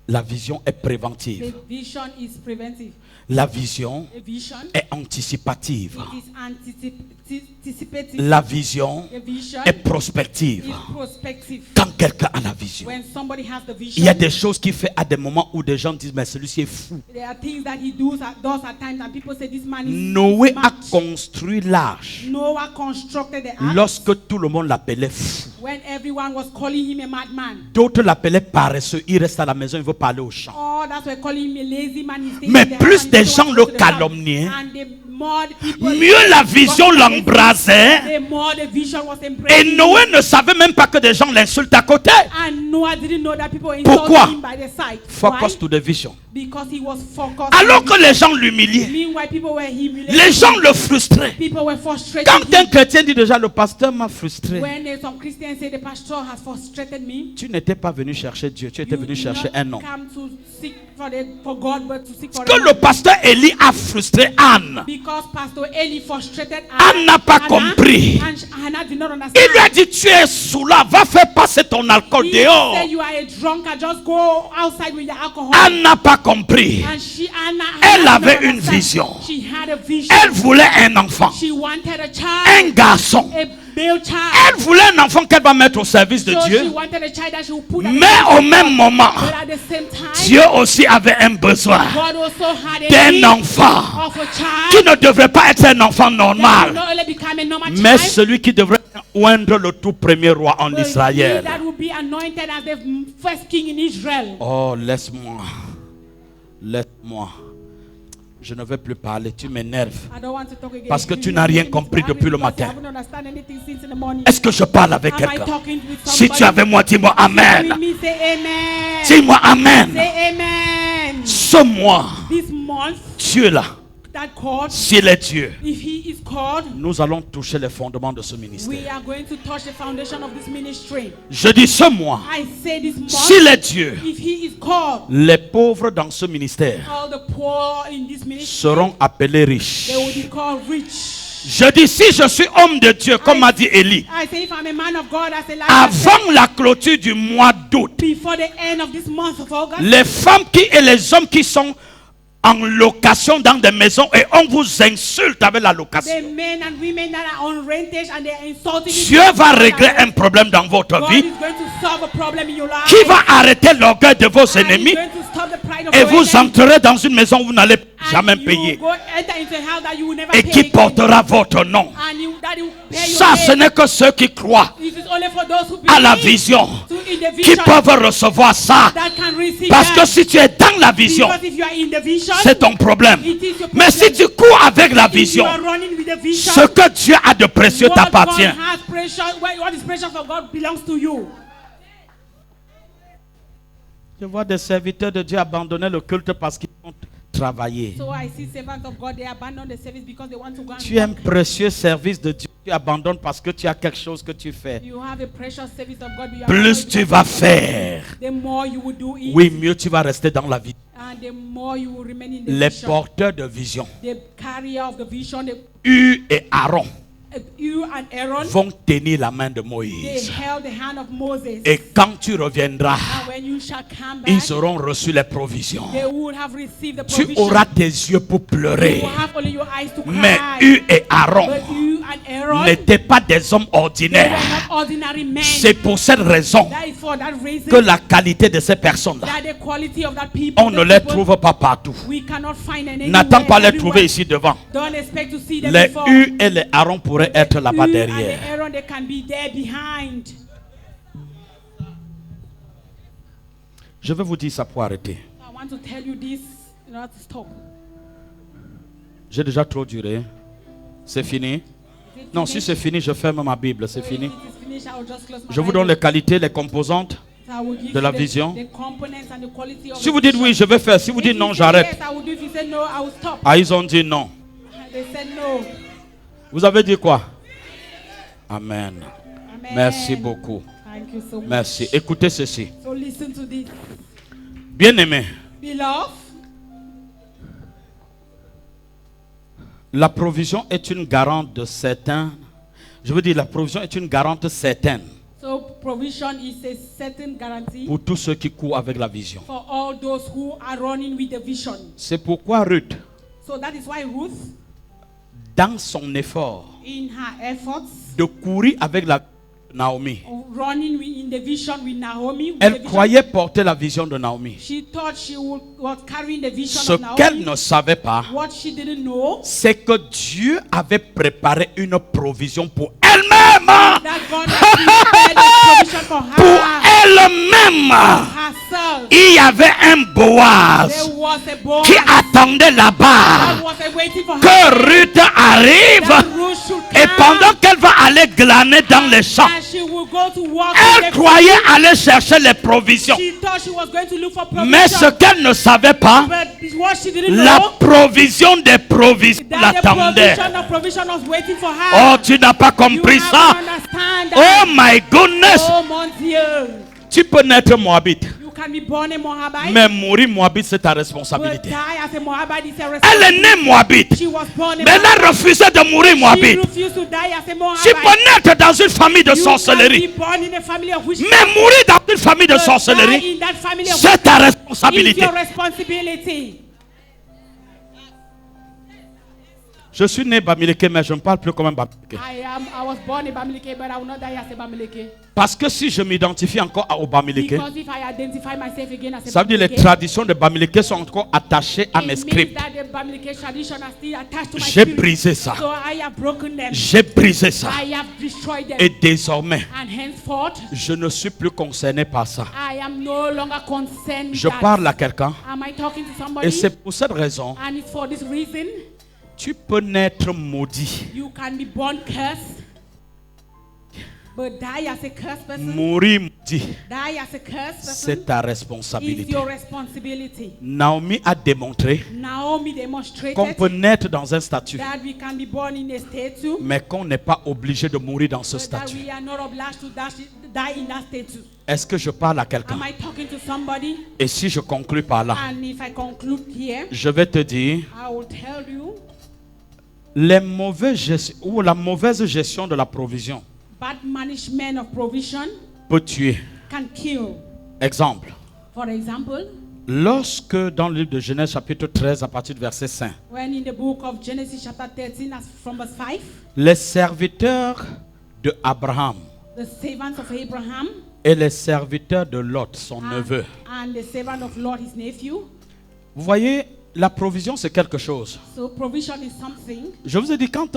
La vision est préventive. the vision is preventive. La vision The vision, est anticipative. it is anticipative. La vision The vision est prospective. is prospective. Quand quelqu'un a la vision, When somebody has the il y a vision, des choses qu'il fait à des moments où des gens disent mais celui-ci est fou. there are things that he does at times and people say this man is Noé a mad. construit l'arche Noah constructed the ark lorsque tout le monde l'appelait fou. when everyone was calling him a madman. D'autres l'appelaient paresseux. Il reste à la maison, il veut parler aux champs. Oh, that's why calling him a lazy man. He stays Mais in the plus house and des he don't gens want le to go to the house. calomniaient, And the more the people mieux la vision got against him, l'embrasait. the more the vision was Et embraced. Noé ne savait même pas que des gens l'insultent à côté. And Noah didn't know that people Pourquoi? insulted him by the side. Focus Why? to the vision. Because he was focused. Alors on que the les gens l'humiliaient, Meanwhile, people were humiliated. les gens le frustraient. People were frustrated. Quand un chrétien dit déjà le pasteur m'a frustré, When some Christians say the pastor has frustrated me, tu n'étais pas venu chercher Dieu, tu étais you venu did chercher not un nom. come to seek for God, but to seek for Que a le man. pasteur Élie a frustré Anne. Because Pastor Eli frustrated Anne n'a pas Hannah, compris. and Hannah did not understand. Il lui a dit tu es saoulant, va faire passer ton alcool He dehors. said you are a drunkard, just go outside with your alcohol. Anne n'a pas compris. And Hannah Elle did not avait une understand. vision. She had a vision. Elle voulait un enfant, She wanted a un child, garçon. a male child. Elle voulait un enfant qu'elle va mettre au service de So she Dieu. wanted a child that she would put at Mais the au même moment, but at the same time, Dieu aussi avait un besoin God also had a d'un need enfant of a qui child ne devrait pas être un enfant that would normal, not only become a normal mais child, celui qui devrait oindre le tout premier roi en but he Israël. that would be anointed as the first king in Israel. Oh, laisse-moi. Laisse-moi. Je ne vais plus parler, tu m'énerves. I don't want to talk again. Parce que You tu know, n'as rien because compris you depuis le haven't matin. understand anything since in the morning. Est-ce que je parle avec Am I quelqu'un? talking with Si tu es somebody? avec moi, dis-moi Amen. With me, say amen. Dis-moi Amen. Say amen. Ce mois, This month, Dieu là, that called, s'il est Dieu, if he is called, nous allons toucher les fondements de ce ministère. we are going to touch the foundation of this ministry. Je dis ce mois, I say this month, s'il est Dieu, if he is called, les pauvres dans ce ministère all the poor in this ministry, seront appelés riches. they will be called rich. Je dis si je suis homme de Dieu, comme a dit Élie, I say if I'm a man of God, I say like avant la clôture du mois d'août, before the end of this month of August, les femmes et les hommes qui sont en location dans des maisons et on vous insulte avec la location. The men and women that are on rentage and they are insulting you. Dieu va régler un problème dans votre God vie is going to solve a problem in your life. qui va arrêter l'orgueil de vos And ennemis he's going to stop the pride of et your vous enemies. entrerez dans une maison où vous n'allez And jamais you payer go enter into a house that you will never et pay qui again. portera votre nom. And you, that you pay your Ça, ce name. n'est que ceux qui croient It is only for those who à la believe vision to in the qui vision peuvent recevoir ça. that can receive Parce que that. si tu es dans la vision, Because if you are in the vision, c'est ton problème. it is your problem. Mais si tu cours avec la If you vision, are running with the vision, ce que Dieu a de précieux what t'appartient. God has precious, what is precious of God belongs to you. Je vois des serviteurs de Dieu abandonner le culte parce qu'ils vont travailler. So I see servants of God, they abandon the service because they want to go and Tu as un work. précieux service de Dieu, tu abandonnes parce que tu as quelque chose que tu fais. You have a precious service of God. You Plus abandon tu it. vas faire, The more you will do it, oui, mieux tu vas rester dans la vie. and the more you will remain in the Les vision. porteurs de vision, The carrier of the vision, Hu et Aaron, you and Aaron, vont tenir la main de they Moïse. held the hand of Moses. Et quand tu reviendras, And when you shall come back, ils auront reçu les provisions. they would have received the Tu provision. auras tes yeux pour You pleurer. will have only your eyes to Mais cry. Hu et Aaron But you and Aaron, n'étaient pas des hommes they were ordinaires. not ordinary men. C'est pour cette raison That is for that reason que la qualité de ces personnes-là, that the quality of that people, on ne the les people, trouve pas partout. we cannot find an anywhere, N'attends pas les everywhere. trouver ici devant. Don't expect to see them Les before. Hu et les Aaron pourraient être là-bas You and derrière. the Aaron, they can be there behind. Je vais vous dire ça pour arrêter. I want to tell you this, not to stop. J'ai déjà trop duré. C'est fini? Is it Non, si finished? c'est fini, je ferme ma Bible. C'est If fini. it is finished, I will just close my Je vous Bible. donne les qualités, les composantes. So I will give de la you vision. the components and the quality of Si the vous dites vision. oui, je vais faire. Si vous If dites you non, say j'arrête. Yes, I will do. If you say no, I will stop. Ah, ils ont dit non. They said no. Vous avez dit quoi? Amen. Amen. Merci beaucoup. Thank you so much. Merci. Écoutez ceci. So listen to this. Bien-aimé, Beloved, la provision est une garante de certains. Je veux dire, la provision est une garante certaine so provision is a certain guarantee pour tous ceux qui courent avec la vision. for all those who are running with the vision. C'est pourquoi Ruth, So that is why Ruth, dans son effort in her efforts, de courir avec la Naomi, running in the vision with Naomi, with the elle vision, croyait porter la vision de Naomi. she thought she was carrying the vision Ce of qu'elle Naomi. ne savait pas, What she didn't know, c'est que Dieu avait préparé une provision pour elle-même. that God had prepared a provision for Pour her, elle-même. herself. Il y avait un Boaz There was a boy qui attendait that là-bas was waiting for que her. Ruth arrive. That Ruth should Et come, pendant qu'elle va aller glaner dans les champs, and she will go to work. elle with the croyait aller chercher les provisions. She thought she was going to look for Mais ce provision. qu'elle ne savait pas, But what she didn't la know, provision des provisions that the l'attendait. provision was waiting for Oh, her. tu n'as pas You compris have ça? to understand Oh that. my goodness! Oh mon Dieu. Tu peux naître Moabite, You can be born a Moabite, mais mourir Moabite, c'est ta but responsabilité. die as a Moabite is a Elle est responsibility. née Moabite, She was born a mais elle a refusé de mourir She Moabite. refused to die as a Tu Moabite. peux naître dans une famille de You can sorcellerie, be born in a family of witchcraft, mais mourir dans une famille de but sorcellerie, die in that family of c'est ta witchcraft. It's responsabilité. your responsibility. Je suis né Bamileke, mais je ne parle plus comme un Bamileke. I was born a Bamileke, but I will not die as a Bamileke. Parce que si je m'identifie encore au Bamileke, Because if I identify myself again as a ça veut dire les Bamileke, traditions de Bamileke sont encore attachées à it mes means scripts. that the Bamileke tradition are still attached to my J'ai spirit. brisé ça. So I have broken them. J'ai brisé ça. I have destroyed them. Et désormais, And henceforth, je ne suis plus concerné par ça. I am no longer concerned. Je that- parle à quelqu'un. Am I talking to Et somebody? c'est pour cette raison, And it's for this reason tu peux naître maudit, you can be born cursed, but die as a cursed person. mourir maudit. Die as a cursed person. C'est ta It's responsabilité. your responsibility. Naomi a démontré Naomi qu'on demonstrated peut naître dans un statut, that we can be born in a statue, mais qu'on n'est pas obligé de mourir dans ce but that statut. we are not obliged to die in that statue. Est-ce que je parle à quelqu'un? Am I talking to somebody? Et si je conclue par là, And if I conclude here, je vais te dire, I will tell you, les ou la mauvaise gestion de la provision bad management of provision peut tuer. can kill. Exemple, For example, Lorsque dans le livre de Genèse chapitre 13 à partir du verset 5, When in the book of Genesis chapter 13, as from verse 5, les serviteurs de Abraham the servants of Abraham et les serviteurs de Lot, son neveu. and the servant of Lot, his nephew. Vous voyez, la provision c'est quelque chose. So provision is something. Je vous ai dit, quand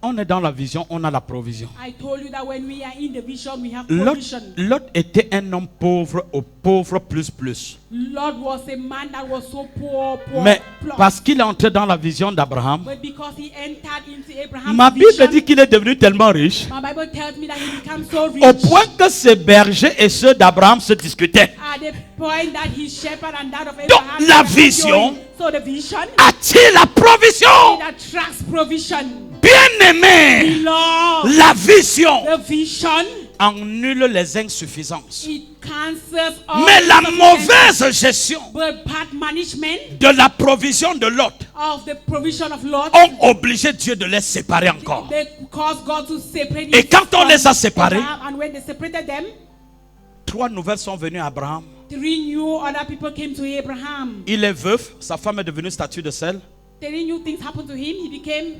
on est dans la vision, on a la provision. I told you that when we are in the vision, we have Lot, provision. Lot était un homme pauvre au pauvre plus. Lot was a man that was so poor. Mais plus. parce qu'il est entré dans la vision d'Abraham, But because he entered into Abraham's ma Bible vision, dit qu'il est devenu tellement riche, my Bible tells me that he became so rich au point que ses bergers et ceux d'Abraham se discutaient. at the point that his shepherd and that of Donc, Abraham la were vision arguing. So the vision attire la provision. it attracts provision. Bien-aimé, Lord, la vision the vision annule les insuffisances. it cancels all Mais la insufficiency. mauvaise gestion But bad management de la provision de Lot of the provision of Lord ont obligé Dieu de les séparer encore. they caused God to separate Et his quand on from les a séparés, Abraham, and when they separated them, 3 nouvelles sont venues à Abraham. 3 new other people came to Abraham. Il est veuf, sa femme est devenue statue de sel. 3 new things happened to him. He became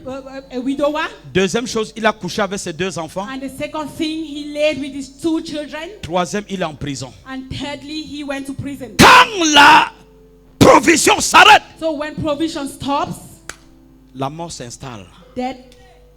a widower. Deuxième chose, il a couché avec ses 2 enfants. And the second thing, he laid with his 2 children. Troisième, il est en prison. And thirdly, he went to prison. Quand la provision s'arrête, So when provision stops, la mort s'installe. death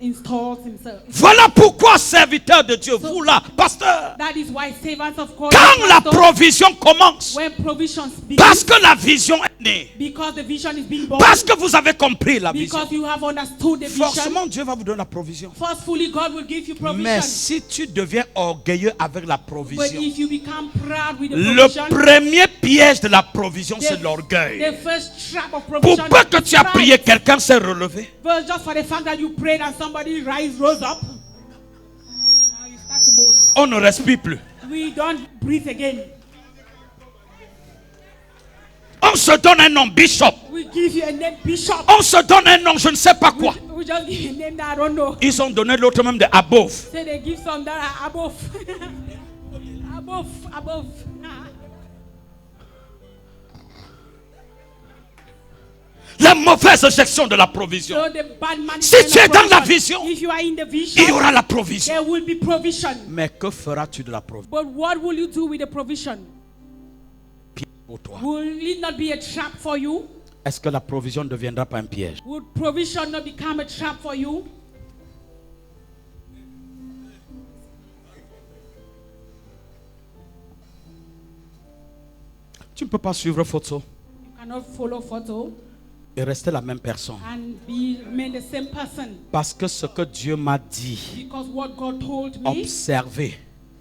installs himself. Voilà pourquoi, serviteurs de Dieu, vous là, pasteur, That is why servants of God, quand la provision commence, when provisions begin, parce que la vision est née, because the vision is being born, parce que vous avez compris la vision, because you have understood the vision, forcément Dieu va vous donner la provision. forcefully God will give you provision. Mais si tu deviens orgueilleux avec la But provision, if you become proud with the le provision, premier piège de la provision, c'est l'orgueil. the first trap of Pour provision peu que is tu as pride. prié, quelqu'un s'est relevé. But just for the fact that you prayed and somebody rose up, now you start to boast. On ne respire plus. We don't breathe again. On se donne un nom, bishop. We give you a name, bishop. On se donne un nom, je ne sais pas quoi. We just give you a name that I don't know. Ils ont donné l'autre même de above. Say they give some that are above. above. La mauvaise gestion de la provision. So the bad management Si tu es of dans la provision, vision, if you are in the il y vision, aura la provision. there will be provision. Mais que feras-tu de la provision But what will you do with the provision? pour toi? Will it not be a trap for you? Est-ce que la provision ne deviendra pas un piège? Would provision not become a trap for you? Tu ne peux pas suivre photo You cannot follow photo et rester la même personne. and remain the same person. Parce que ce que Dieu m'a dit, Because what God told me, observez.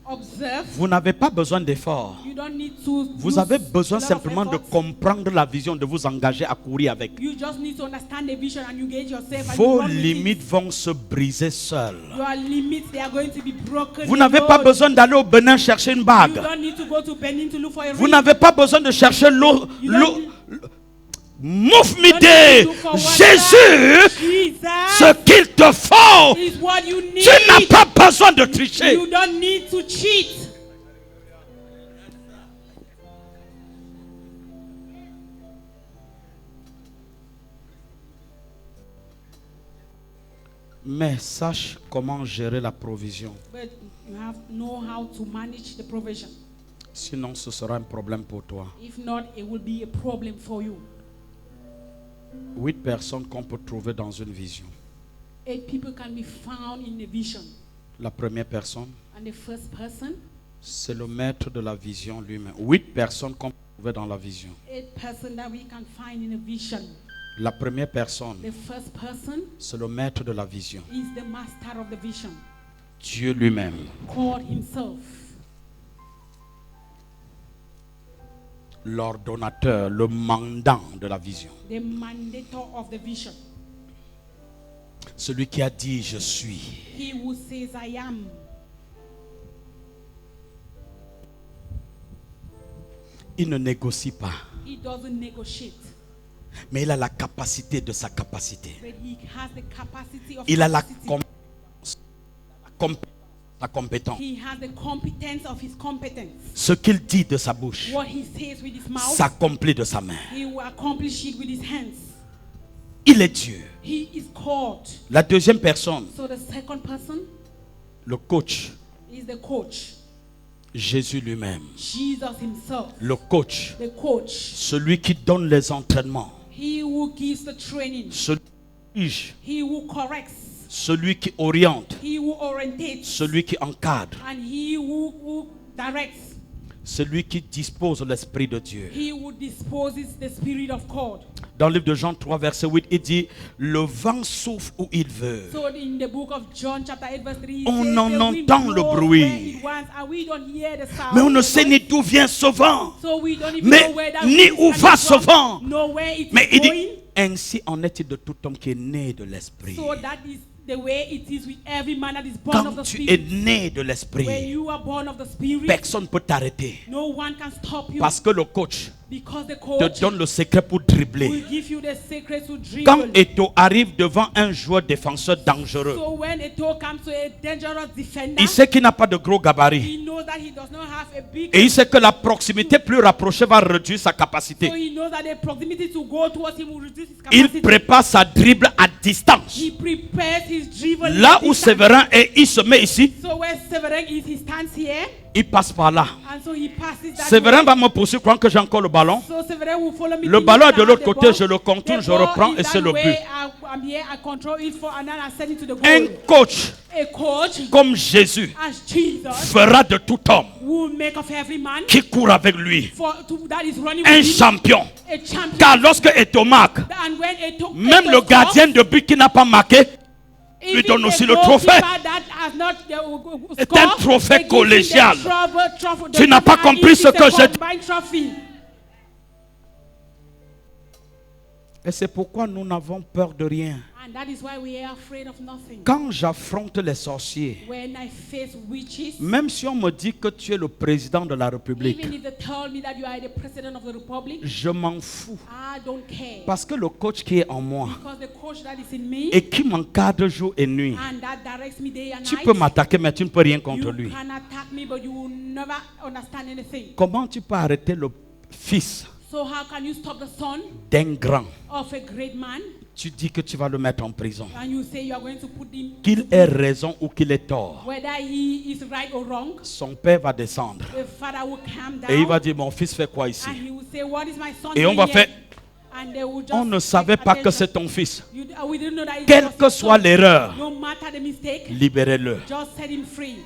observe. Vous n'avez pas besoin d'efforts. You don't need to Vous use avez besoin a lot of simplement de efforts. comprendre la vision, de vous engager à courir avec. You just need to understand the vision and engage yourself. And Vos you run with it. limites vont se briser seules. Your limits, they are going to be broken. Vous n'avez pas alone. besoin d'aller au Bénin chercher une You bague. don't need to go to Benin to look for a Vous ring. n'avez pas besoin de chercher l'eau. You don't Mouf You don't need m'idée. to look for water. Jésus, Jesus ce qu'il te faut, is what you need. tu n'as pas besoin de tricher. You don't need to cheat. Mais sache comment gérer la provision. But you have to know how to manage the provision. Sinon, ce sera un problème pour toi. If not, it will be a problem for you. 8 personnes qu'on peut trouver dans une vision. 8 people can be found in a vision. La première personne, And the first person, c'est le maître de la vision lui-même. 8 personnes qu'on peut trouver dans la vision. 8 person that we can find in a vision. La première personne, The first person c'est le maître de la vision. is the master of the vision. Dieu lui-même. God himself. L'ordonnateur, le mandant de la vision. The mandator of the vision. Celui qui a dit je suis. He who says I am. Il ne négocie pas, He doesn't negotiate. mais il a la capacité de sa capacité. But he has the capacity of Il a la capacity. compétence la compétence. He has the competence of his competence. Ce qu'il dit de sa bouche What he says with his mouth, s'accomplit de sa main. he will accomplish it with his hands. Il est Dieu. He is called. La deuxième personne, So the second person le coach, is the coach. Jésus lui-même. Jesus himself, Le coach, the coach. celui qui donne les entraînements, He who gives the training. celui qui juge, He who corrects. celui qui oriente, He who orientates. celui qui encadre, And he who directs. celui qui dispose l'Esprit de Dieu. He who disposes the Spirit of God. Dans le livre de Jean 3, verset 8, il dit, le vent souffle où il veut. So in the book of John chapter 8 verse 3, it On says, en the wind entend le blows bruit. where it wants, and we don't hear the sound. Mais on ne the sait voice. ni d'où vient ce vent. So we don't even Mais know where that ni wind is où coming va ce from, vent. know where it Mais is il going. dit, ainsi en est-il de tout homme qui est né de l'Esprit. So that is the way it is with every man that is born of Quand the tu es Spirit. né de When l'Esprit, you are born of the Spirit, personne ne peut t'arrêter. no one can stop you, Parce que le coach because the te coach donne le secret pour dribbler. will give you the secret to Quand dribble. Eto'o arrive devant un joueur défenseur dangereux, So when Eto'o comes to a dangerous defender, il sait qu'il n'a pas de gros gabarit. he knows that he does not have a big. Et il sait que la proximité plus rapprochée va réduire sa So capacité. he knows that the proximity to go towards him will reduce his Il capacity. prépare sa dribble à distance. He prepares his dribble. Là at où distance. Séverin est, il se met ici, So where Severin is, he stands here, il passe par là. and so he passes that Séverin way. va me poursuivre croyant que j'ai encore le ballon. So Severin will follow me. Le thinking ballon est that de I l'autre have the côté, ball. je le contourne, The je ball reprends is et c'est that le way, but. I'm here, I control it for, and then I send it to the Un goal. coach A coach, comme Jésus as Jesus, fera de tout homme will make of every man qui court avec lui that is running un with him, champion. a champion. Car lorsque Eto'o marque, And when même le gardien de but qui n'a pas marqué lui donne aussi le trophée. C'est un trophée collégial. Tu n'as pas compris ce que j'ai dit. Et c'est pourquoi nous n'avons peur de rien. And that is why we are afraid of nothing. Quand j'affronte les sorciers, When I face witches, même si on me dit que tu es le président de la République, even if they tell me that you are the president of the republic, je m'en fous. I don't care. Parce que le coach qui est en moi Because the coach that is in me et qui m'encadre jour et nuit, and that directs me day and tu night, peux m'attaquer mais tu ne peux rien contre you lui. can attack me, but you will never understand anything. Comment tu peux arrêter le fils So how can you stop the son d'un grand? of a great man Tu dis que tu vas le mettre en prison. and you say you are going to put him, Qu'il ait raison ou qu'il ait tort, whether he is right or wrong, son père va descendre. the father will calm down Et il va dire, mon fils fait quoi ici? and he will say, what is my son Et on doing va here? faire, And they will just on ne take savait pas que attention. c'est ton fils. We didn't know that it's Quelle just que his soit son. l'erreur, No matter the mistake, libérez-le. just set him free.